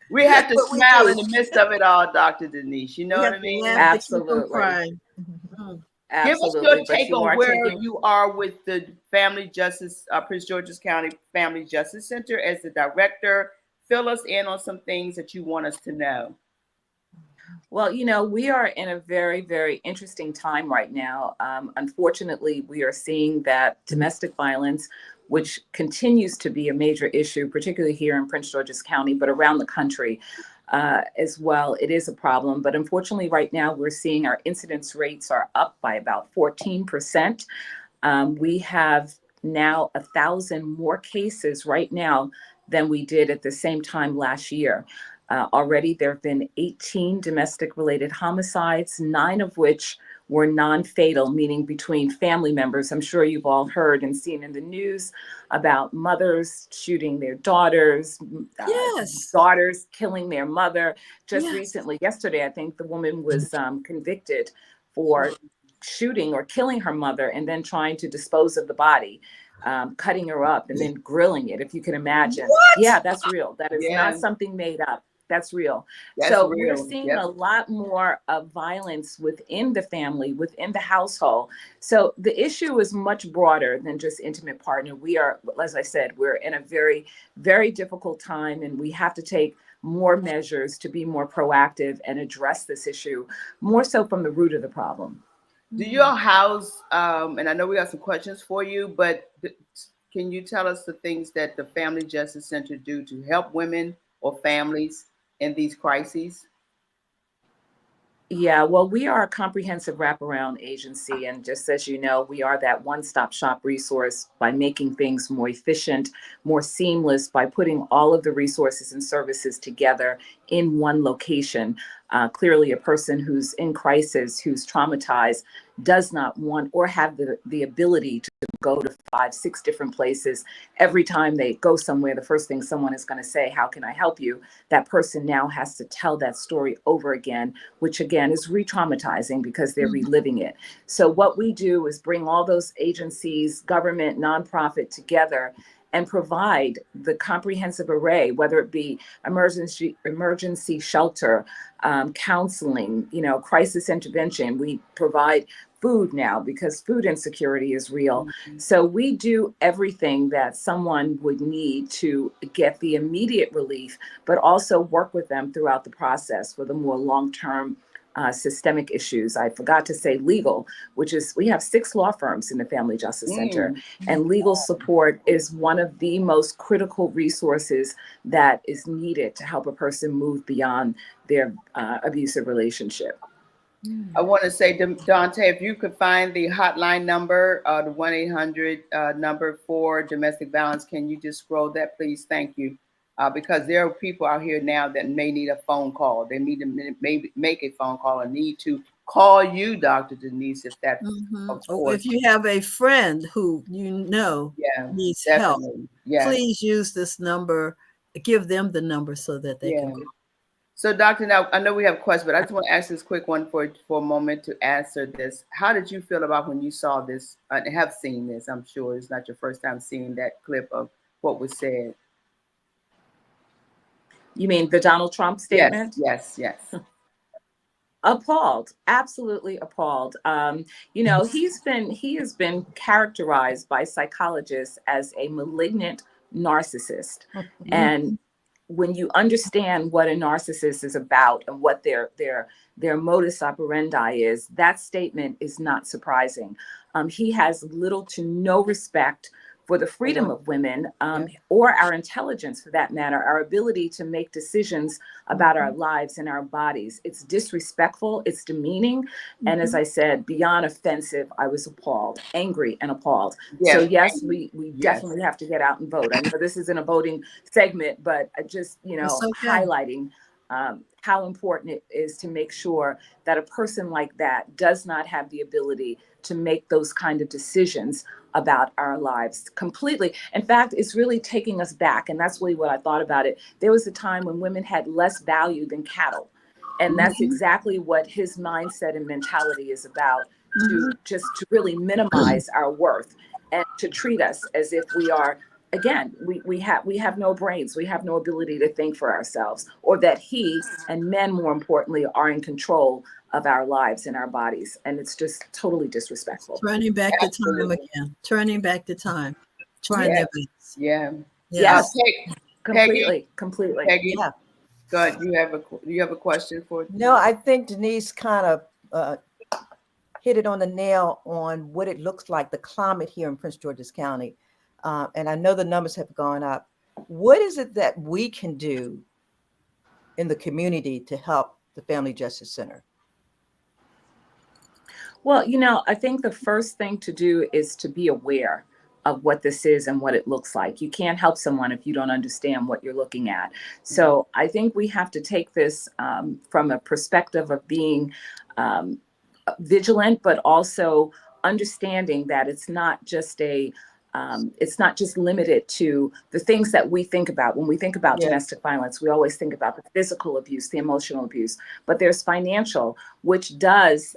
We have to smile in the midst of it all, Dr. Denise. You know what I mean? Absolutely. Give us your take on where you are with the Family Justice, Prince George's County Family Justice Center as the director. Fill us in on some things that you want us to know. Well, you know, we are in a very, very interesting time right now. Unfortunately, we are seeing that domestic violence, which continues to be a major issue, particularly here in Prince George's County, but around the country as well, it is a problem. But unfortunately, right now, we're seeing our incidence rates are up by about 14%. We have now 1,000 more cases right now than we did at the same time last year. Already there have been 18 domestic related homicides, 9 of which were non-fatal, meaning between family members. I'm sure you've all heard and seen in the news about mothers shooting their daughters, daughters killing their mother. Just recently, yesterday, I think the woman was convicted for shooting or killing her mother and then trying to dispose of the body. Cutting her up and then grilling it, if you can imagine. What? Yeah, that's real. That is not something made up. That's real. So we're seeing a lot more of violence within the family, within the household. So the issue is much broader than just intimate partner. We are, as I said, we're in a very, very difficult time, and we have to take more measures to be more proactive and address this issue more so from the root of the problem. Do you all house, and I know we got some questions for you, but can you tell us the things that the Family Justice Center do to help women or families in these crises? Yeah, well, we are a comprehensive wraparound agency. And just as you know, we are that one-stop shop resource by making things more efficient, more seamless, by putting all of the resources and services together in one location. Clearly, a person who's in crisis, who's traumatized, does not want or have the ability to go to 5, 6 different places. Every time they go somewhere, the first thing someone is going to say, how can I help you? That person now has to tell that story over again, which again is re-traumatizing because they're reliving it. So what we do is bring all those agencies, government, nonprofit together and provide the comprehensive array, whether it be emergency shelter, counseling, crisis intervention. We provide food now because food insecurity is real. So we do everything that someone would need to get the immediate relief, but also work with them throughout the process for the more long-term systemic issues. I forgot to say legal, which is, we have 6 law firms in the Family Justice Center, and legal support is one of the most critical resources that is needed to help a person move beyond their abusive relationship. I want to say, Dante, if you could find the hotline number, the 1-800 number for domestic violence, can you just scroll that, please? Thank you. Because there are people out here now that may need a phone call. They need to maybe make a phone call and need to call you, Dr. Denise, if that's or if you have a friend who needs help, please use this number. Give them the number so that they can go. So, Doctor, now I know we have questions, but I just want to ask this quick one for a moment to answer this. How did you feel about when you saw this and have seen this? I'm sure it's not your first time seeing that clip of what was said. You mean the Donald Trump statement? Yes. Appalled, absolutely appalled. He has been characterized by psychologists as a malignant narcissist. And when you understand what a narcissist is about and what their modus operandi is, that statement is not surprising. He has little to no respect for the freedom of women, or our intelligence for that matter, our ability to make decisions about our lives and our bodies. It's disrespectful, it's demeaning. And as I said, beyond offensive, I was appalled, angry and appalled. So yes, we definitely have to get out and vote. I know this isn't a voting segment, but just, highlighting how important it is to make sure that a person like that does not have the ability to make those kind of decisions about our lives completely. In fact, it's really taking us back. And that's really what I thought about it. There was a time when women had less value than cattle. And that's exactly what his mindset and mentality is about, to really minimize our worth and to treat us as if we are, again, we have no brains, we have no ability to think for ourselves, or that he, and men more importantly, are in control of our lives and our bodies. And it's just totally disrespectful. Turning back the time again. Turning back the time. Trying their best. Yeah. Yes. Peggy, completely. Peggy, Yeah. go ahead. You have a question for? No, I think Denise kind of hit it on the nail on what it looks like, the climate here in Prince George's County. And I know the numbers have gone up. What is it that we can do in the community to help the Family Justice Center? Well, I think the first thing to do is to be aware of what this is and what it looks like. You can't help someone if you don't understand what you're looking at. So I think we have to take this from a perspective of being vigilant, but also understanding that it's not just limited to the things that we think about. When we think about domestic violence, we always think about the physical abuse, the emotional abuse, but there's financial, which does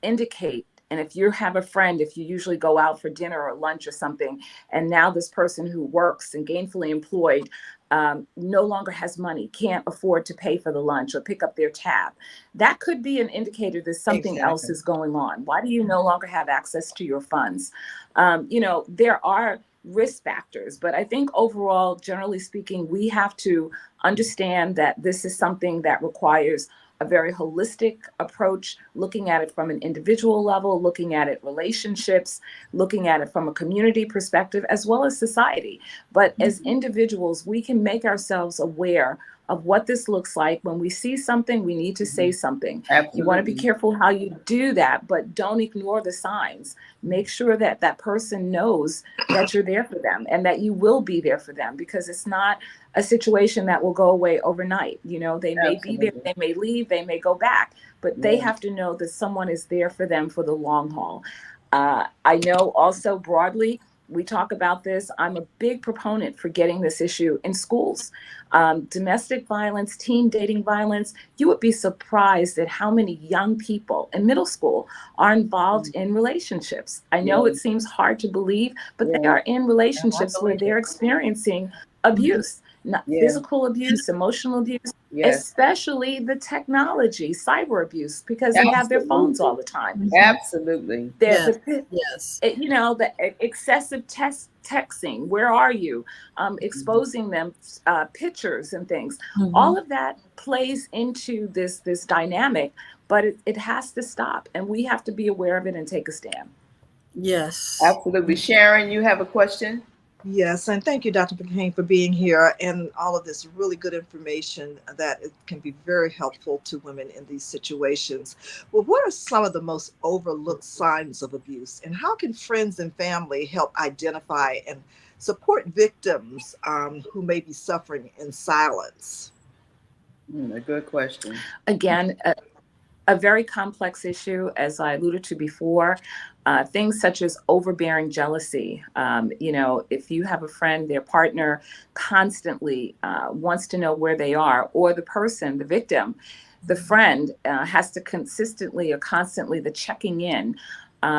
indicate. And if you have a friend, if you usually go out for dinner or lunch or something, and now this person who works and gainfully employed no longer has money, can't afford to pay for the lunch or pick up their tab, that could be an indicator that something else is going on. Why do you no longer have access to your funds? There are risk factors, but I think overall, generally speaking, we have to understand that this is something that requires a very holistic approach, looking at it from an individual level, looking at it relationships, looking at it from a community perspective, as well as society. But as individuals, we can make ourselves aware of what this looks like. When we see something, we need to say something. Absolutely. You want to be careful how you do that, but don't ignore the signs. Make sure that that person knows that you're there for them and that you will be there for them, because it's not a situation that will go away overnight. They may be there, they may leave, they may go back, but they have to know that someone is there for them for the long haul. I know also broadly, we talk about this. I'm a big proponent for getting this issue in schools. Domestic violence, teen dating violence, you would be surprised at how many young people in middle school are involved in relationships. I know it seems hard to believe, but they are in relationships where they're experiencing abuse. Not physical abuse, emotional abuse, especially the technology, cyber abuse, because they have their phones all the time. Absolutely. The excessive texting, where are you? Exposing them pictures and things. All of that plays into this dynamic, but it has to stop, and we have to be aware of it and take a stand. Yes. Absolutely. Sharon, you have a question? Yes, and thank you, Dr. McCain, for being here and all of this really good information that it can be very helpful to women in these situations. Well, what are some of the most overlooked signs of abuse, and how can friends and family help identify and support victims who may be suffering in silence? A good question. Again, a very complex issue, as I alluded to before. Things such as overbearing jealousy. If you have a friend, their partner constantly wants to know where they are, or the person, the victim, the friend has to consistently or constantly the checking in,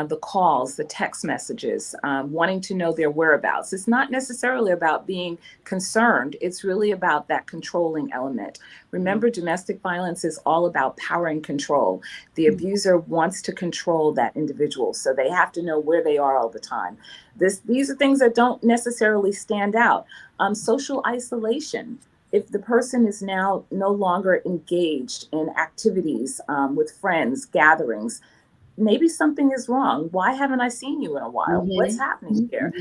the calls, the text messages, wanting to know their whereabouts. It's not necessarily about being concerned. It's really about that controlling element. Remember, domestic violence is all about power and control. The abuser wants to control that individual, so they have to know where they are all the time. These are things that don't necessarily stand out. Social isolation. If the person is now no longer engaged in activities with friends, gatherings, maybe something is wrong. Why haven't I seen you in a while? What's happening here?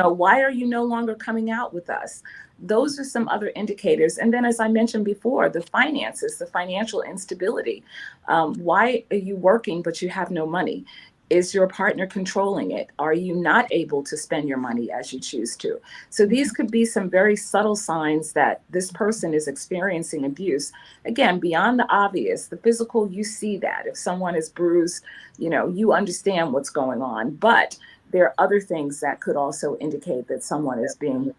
Why are you no longer coming out with us? Those are some other indicators. And then, as I mentioned before, the finances, the financial instability. Why are you working, but you have no money? Is your partner controlling it? Are you not able to spend your money as you choose to? So these could be some very subtle signs that this person is experiencing abuse. Again, beyond the obvious, the physical, you see that. If someone is bruised, you understand what's going on. But there are other things that could also indicate that someone is being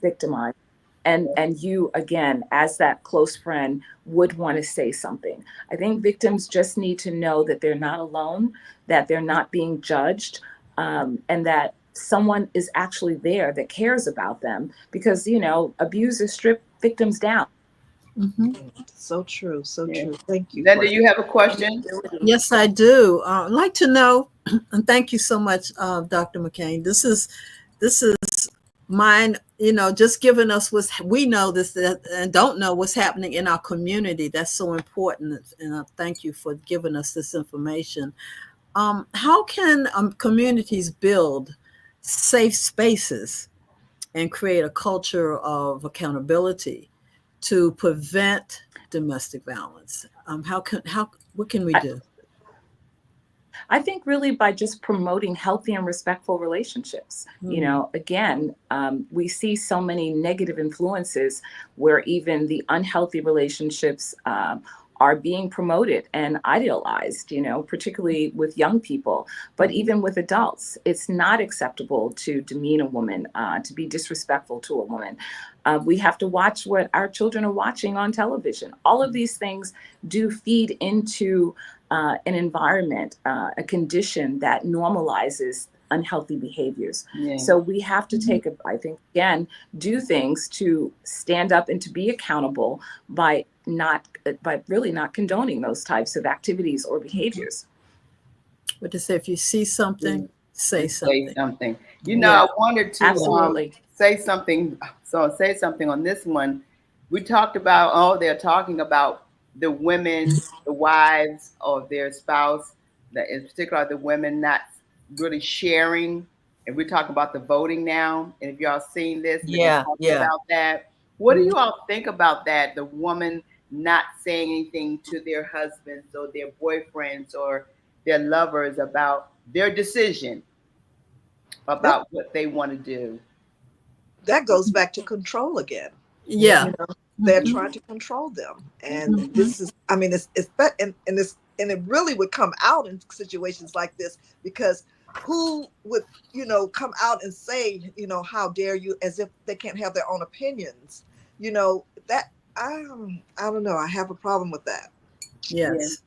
victimized. And you, again, as that close friend, would want to say something. I think victims just need to know that they're not alone, that they're not being judged, and that someone is actually there that cares about them, because abusers strip victims down. So true. So true. Thank you. Linda, you have a question? Yes, I do. I'd like to know, and thank you so much, Dr. McCain. This is mine, just giving us we know this and don't know what's happening in our community. That's so important. And I thank you for giving us this information. How can communities build safe spaces and create a culture of accountability to prevent domestic violence? What can we do? I think really by just promoting healthy and respectful relationships. Again, we see so many negative influences where even the unhealthy relationships are being promoted and idealized, particularly with young people, but even with adults. It's not acceptable to demean a woman, to be disrespectful to a woman. We have to watch what our children are watching on television. All of these things do feed into an environment, a condition that normalizes unhealthy behaviors. Yeah. So we have to take, do things to stand up and to be accountable by really not condoning those types of activities or behaviors. But to say, if you see something, say something. Say something. I wanted to say something. So say something on this one. We talked about, they're talking about the women, the wives of their spouse, in particular the women not really sharing. And we're talking about the voting now. And if y'all seen this, about that. What do you all think about that? The woman not saying anything to their husbands or their boyfriends or their lovers about their decision about what they want to do. That goes back to control again. Yeah. They're trying to control them. And this is, and it really would come out in situations like this, because who would, come out and say, how dare you, as if they can't have their own opinions, that I don't know. I have a problem with that. Yes.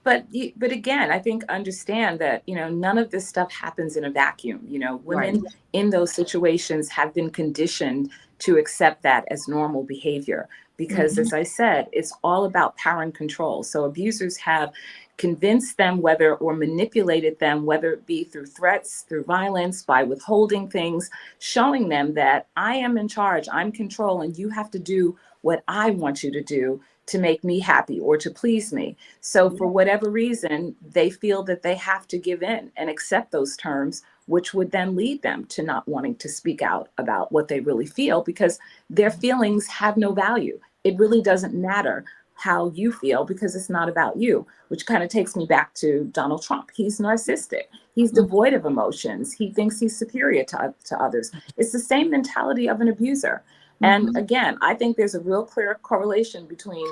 But again, I think understand that, none of this stuff happens in a vacuum. Women in those situations have been conditioned to accept that as normal behavior because, as I said, it's all about power and control. So abusers have convinced them or manipulated them, whether it be through threats, through violence, by withholding things, showing them that I am in charge, I'm control, and you have to do what I want you to do to make me happy or to please me. So for whatever reason, they feel that they have to give in and accept those terms, which would then lead them to not wanting to speak out about what they really feel, because their feelings have no value. It really doesn't matter how you feel because it's not about you, which kind of takes me back to Donald Trump. He's narcissistic. He's devoid of emotions. He thinks he's superior to others. It's the same mentality of an abuser. And again, I think there's a real clear correlation between,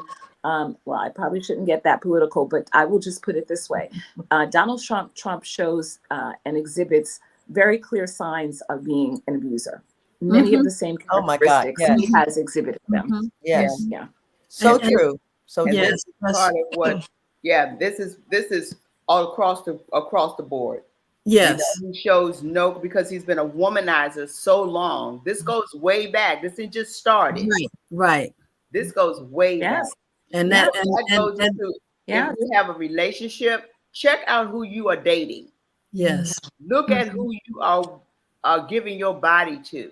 I probably shouldn't get that political, but I will just put it this way. Donald Trump shows and exhibits very clear signs of being an abuser. Many of the same characteristics, he has exhibited them. Yes. Yeah. So true. So this is part of what, this is all across the board. Yes. He shows because he's been a womanizer so long. This goes way back. This ain't just started. Right. This goes way back. And that goes into, if you have a relationship, check out who you are dating. Yes. Look at who you are giving your body to.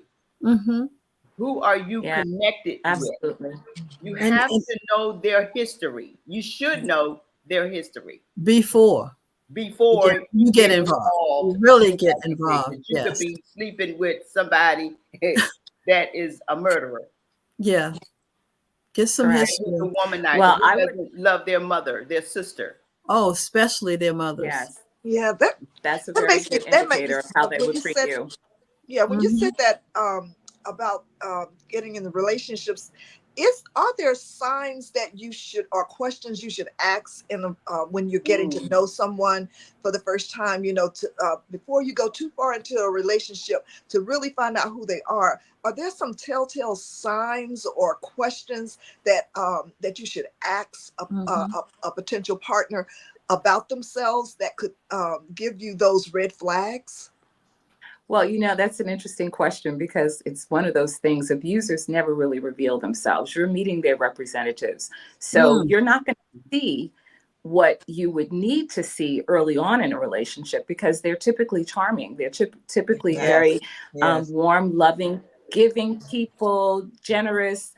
Who are you connected with? You have to know their history. You should know their history before you get involved. You really get involved. You could be sleeping with somebody that is a murderer. Yeah. Get some history. A womanizer who doesn't love their mother, their sister. Oh, especially their mothers. Yes. Yeah, That's a that very makes me good that makes me indicator of how they when will you treat said, you. yeah, when you Mhm. said that about getting in the relationships, are there signs that you should, or questions you should ask when you're getting to know someone for the first time? You know, to before you go too far into a relationship, to really find out who they are. Are there some telltale signs or questions that you should ask a potential partner about themselves that could give you those red flags? Well, that's an interesting question because it's one of those things. Abusers never really reveal themselves. You're meeting their representatives. So Mm. you're not going to see what you would need to see early on in a relationship because they're typically charming. They're typically very Yes. Yes. warm, loving, giving people, generous,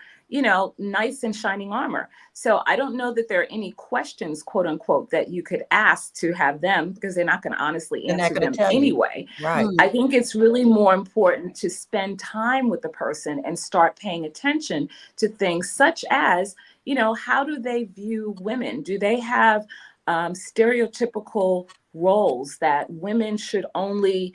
nice and shining armor. So I don't know that there are any questions, quote unquote, that you could ask to have them because they're not going to honestly They're not answer going to them tell you. anyway. Right. I think it's really more important to spend time with the person and start paying attention to things such as, how do they view women? Do they have stereotypical roles that women should only,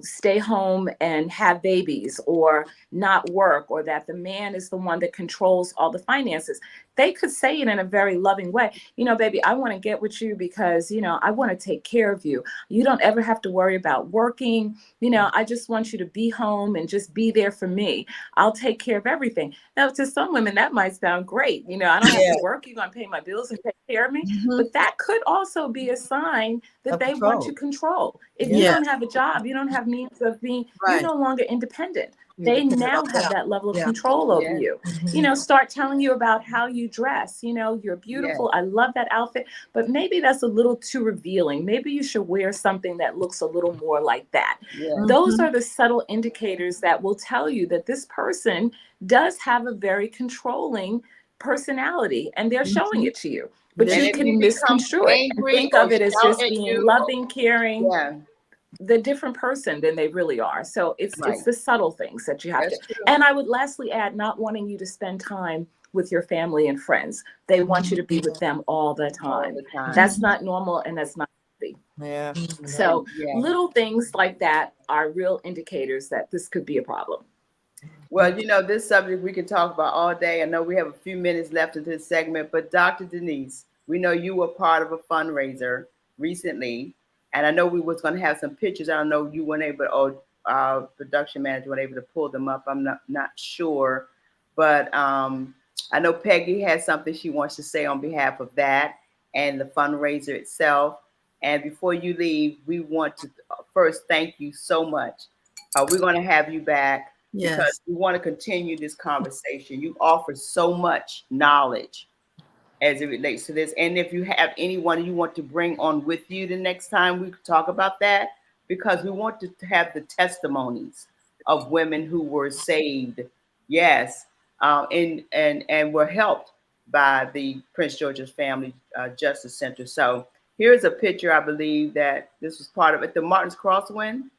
stay home and have babies or not work, or that the man is the one that controls all the finances? They could say it in a very loving way. Baby, I want to get with you because, I want to take care of you. You don't ever have to worry about working. I just want you to be home and just be there for me. I'll take care of everything. Now, to some women, that might sound great. I don't have Yeah. to work. You're going to pay my bills and take care of me. Mhm. But that could also be a sign that Of they want to control. control. If Yeah. you Yeah. don't have a job, you don't have means of being, you're Right. no longer independent. You're They dependent now on have them. that level of Yeah. control over Yeah. you. Mhm. Start telling you about how you dress. You're Yes. beautiful. I love that outfit, but maybe that's a little too revealing. Maybe you should wear something that looks a little more like that. Yes. Those Mhm. are the subtle indicators that will tell you that this person does have a very controlling personality and they're showing Mhm. it to you. But And you if can he becomes misconstrue it and angry think or of it as shout just at being you, loving, caring, yeah, the different person than they really are. So it's right. the subtle things that you have to. That's true. And I would lastly add, not wanting you to spend time with your family and friends. They want you to be with them all the All time. the time. That's not normal and that's not healthy. Yeah. So Yeah. little things like that are real indicators that this could be a problem. Well, this subject we can talk about all day. I know we have a few minutes left in this segment, but Dr. Denise, we know you were part of a fundraiser recently, and I know we was going to have some pictures. I don't know you weren't able, or our production manager weren't able to pull them up. I'm not sure, but I know Peggy has something she wants to say on behalf of that and the fundraiser itself. And before you leave, we want to first thank you so much. We're going to have you back because Yes. we want to continue this conversation. You offer so much knowledge as it relates to this. And if you have anyone you want to bring on with you the next time, we could talk about that, because we want to have the testimonies of women who were saved, yes, and were helped by the Prince George's Family Justice Center. So here's a picture. I believe that this was part of it. The Martin's Crosswind.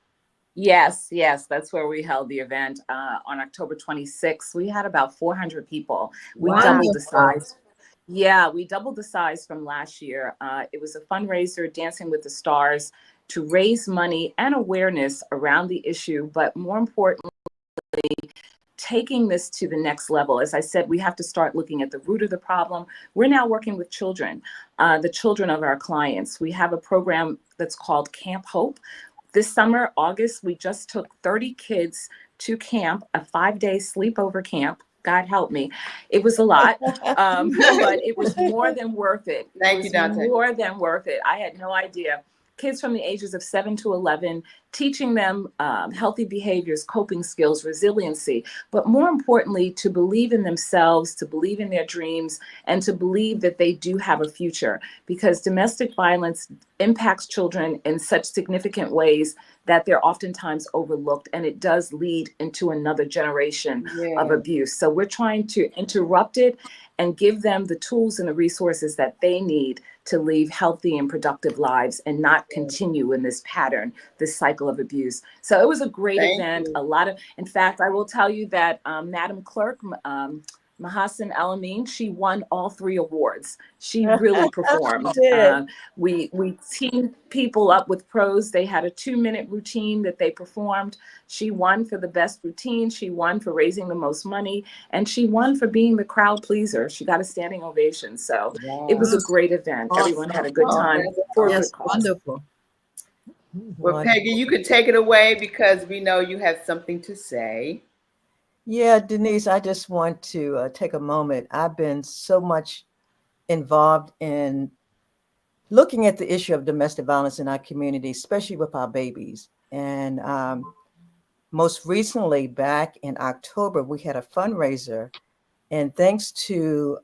Yes, that's where we held the event on October 26th. We had about 400 people. We Wow. doubled the Wonderful. size. Yeah, we doubled the size from last year. It was a fundraiser, Dancing with the Stars, to raise money and awareness around the issue, but more importantly, taking this to the next level. As I said, we have to start looking at the root of the problem. We're now working with children, the children of our clients. We have a program that's called Camp Hope. This summer, August, we just took 30 kids to camp, a 5-day sleepover camp. God help me. It was a lot, but it was more than worth it. Thank you, Dante. More than worth it. I had no idea. Kids from the ages of 7 to 11, teaching them healthy behaviors, coping skills, resiliency, but more importantly, to believe in themselves, to believe in their dreams, and to believe that they do have a future, because domestic violence impacts children in such significant ways that they're oftentimes overlooked, and it does lead into another generation of abuse. So we're trying to interrupt it and give them the tools and the resources that they need to live healthy and productive lives and not continue in this pattern, this cycle of abuse. So it was a great event. A lot of, in fact, I will tell you that Madam Clerk, Mahasin Elamine, she won all 3 awards. She really performed. We teamed people up with pros. They had a 2-minute routine that they performed. She won for the best routine. She won for raising the most money. And she won for being the crowd pleaser. She got a standing ovation. So it was a great event. Awesome. Everyone had a good time for a good cause. Wonderful. Well, Peggy, you can take it away because we know you have something to say. Yeah, Denise, I just want to take a moment. I've been so much involved in looking at the issue of domestic violence in our community, especially with our babies. And most recently, back in October, we had a fundraiser. And thanks to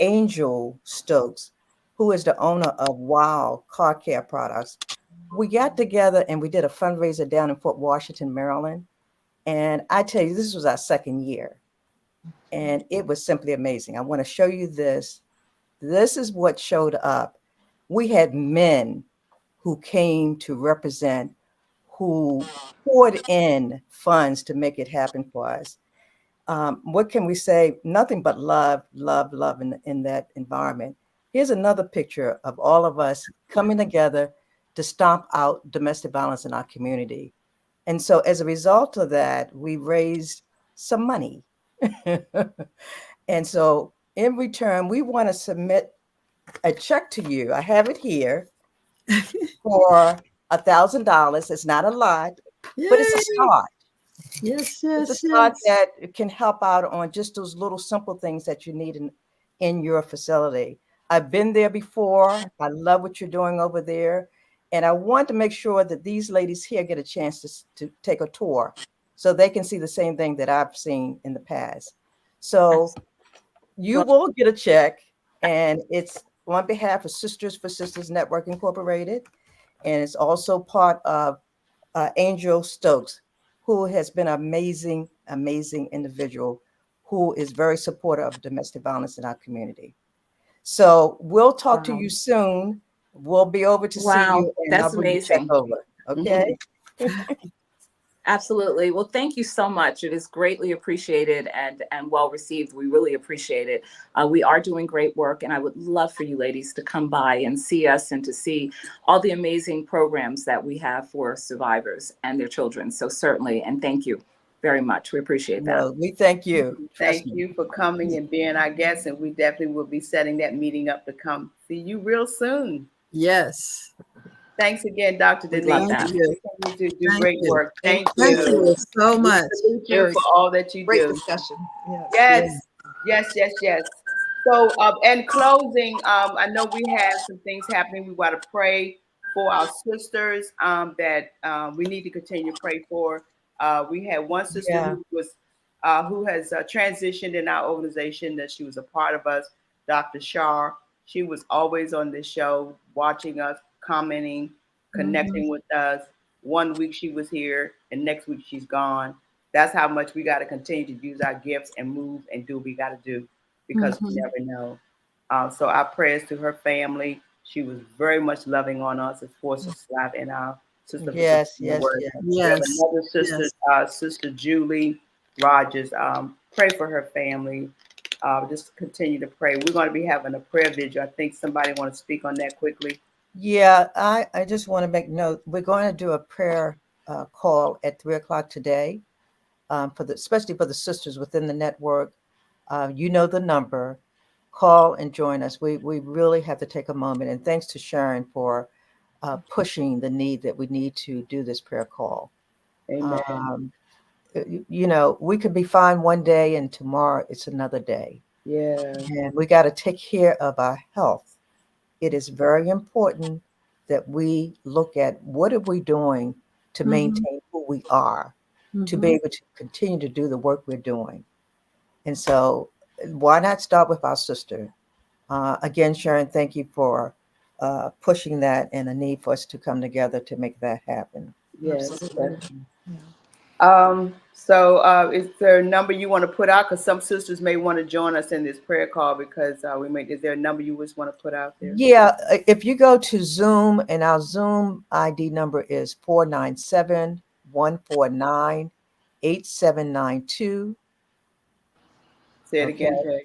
Angel Stokes, who is the owner of Wow Car Care Products, we got together and we did a fundraiser down in Fort Washington, Maryland. And I tell you, this was our 2nd year. And it was simply amazing. I want to show you this. This is what showed up. We had men who came to represent, who poured in funds to make it happen for us. What can we say? Nothing but love, love, love in that environment. Here's another picture of all of us coming together to stomp out domestic violence in our community. And so as a result of that, we raised some money. And so in return, we want to submit a check to you. I have it here for $1,000. It's not a lot, but it's a start. Yes, It's a start that can help out on just those little simple things that you need in your facility. I've been there before. I love what you're doing over there. And I want to make sure that these ladies here get a chance to take a tour so they can see the same thing that I've seen in the past. So you will get a check, and it's on behalf of Sisters for Sisters Network Incorporated. And it's also part of Angel Stokes, who has been an amazing, amazing individual who is very supportive of domestic violence in our community. So we'll talk to you soon. We'll be over to see you, and That's I'll bring you check over. Okay. Absolutely. Well, thank you so much. It is greatly appreciated and well received. We really appreciate it. We are doing great work, and I would love for you ladies to come by and see us and to see all the amazing programs that we have for survivors and their children. So certainly, and thank you very much. We appreciate that. No, we thank you. Thank you for coming and being our guest, and we definitely will be setting that meeting up to come see you real soon. Yes. Thanks again, Dr. Denise. Thank you. You do great work. Thank you. Thank you so much. Thank you for all that you Great do. discussion. Yes. So, in closing, I know we have some things happening. We want to pray for our sisters that we need to continue to pray for. We had one sister who has transitioned in our organization, that she was a part of us, Dr. Shar. She was always on this show, watching us, commenting, connecting with us. One week she was here, and next week she's gone. That's how much we got to continue to use our gifts and move and do what we got to do, because we never know. So our prayers to her family. She was very much loving on us as 4SistersLIVE and our sister. We have another sister, Sister Julie Rogers. Pray for her family. Just continue to pray. We're going to be having a prayer vigil. I think somebody want to speak on that quickly. Yeah, I just want to make note. We're going to do a prayer call at 3:00 today, especially for the sisters within the network. You know the number. Call and join us. We really have to take a moment. And thanks to Sharon for pushing the need that we need to do this prayer call. Amen. You know, we could be fine one day and tomorrow it's another day. Yeah. And we got to take care of our health. It is very important that we look at what are we doing to maintain who we are, to be able to continue to do the work we're doing. And so why not start with our sister? Again, Sharon, thank you for pushing that and a need for us to come together to make that happen. Yes. So is there a number you want to put out? Because some sisters may want to join us in this prayer call, because is there a number you just want to put out there? Yeah, if you go to Zoom, and our Zoom ID number is 497-149-8792. Say it again, Jay.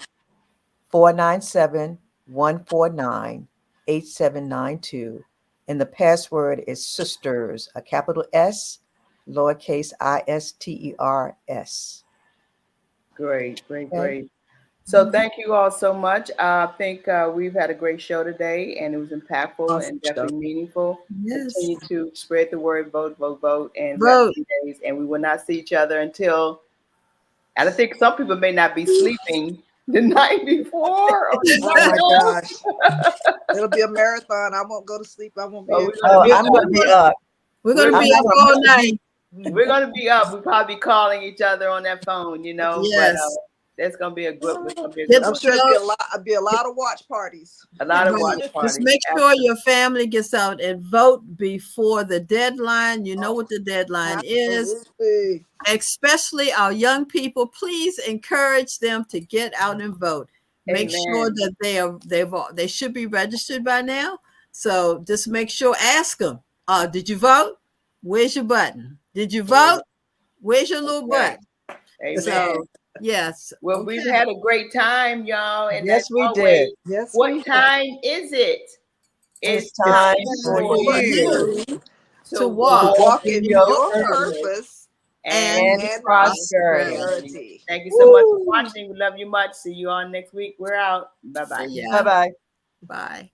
497-149-8792. And the password is sisters, a capital S, lowercase ISTERS. Great. Okay. So thank you all so much. I think we've had a great show today, and it was impactful and definitely meaningful. Yes. Continue to spread the word, vote, and we Vote. have 3 days, and we will not see each other until, and I think some people may not be sleeping the night before or the Oh night my of. gosh. It'll be a marathon. I won't go to sleep. I won't be Oh, able I'm going to be up. We're going to We're be up gonna all night. We're gonna be up. We'll probably be calling each other on that phone, but Yes. that's gonna be a good. It's gonna be a Get good I'm one. sure it'll be a lot of watch parties. A lot of Right. watch parties. Just make sure your family gets out and vote before the deadline. You know what the deadline is. Absolutely. Especially our young people. Please encourage them to get out and vote. Make sure Amen. that they should be registered by now. So just make sure. Ask them. Did you vote? Where's your button? Did you vote? Where's your little Right. button? Amen. So yes. Well, Okay. we've had a great time, y'all. And Yes, as we always, did. Yes, what we have. time is it? It's time for For you you to walk Walk in in your your purpose purpose and and prosperity. prosperity. Thank you so much for watching. We love you much. See you all next week. We're out. Bye-bye. Yeah. Bye-bye. Bye.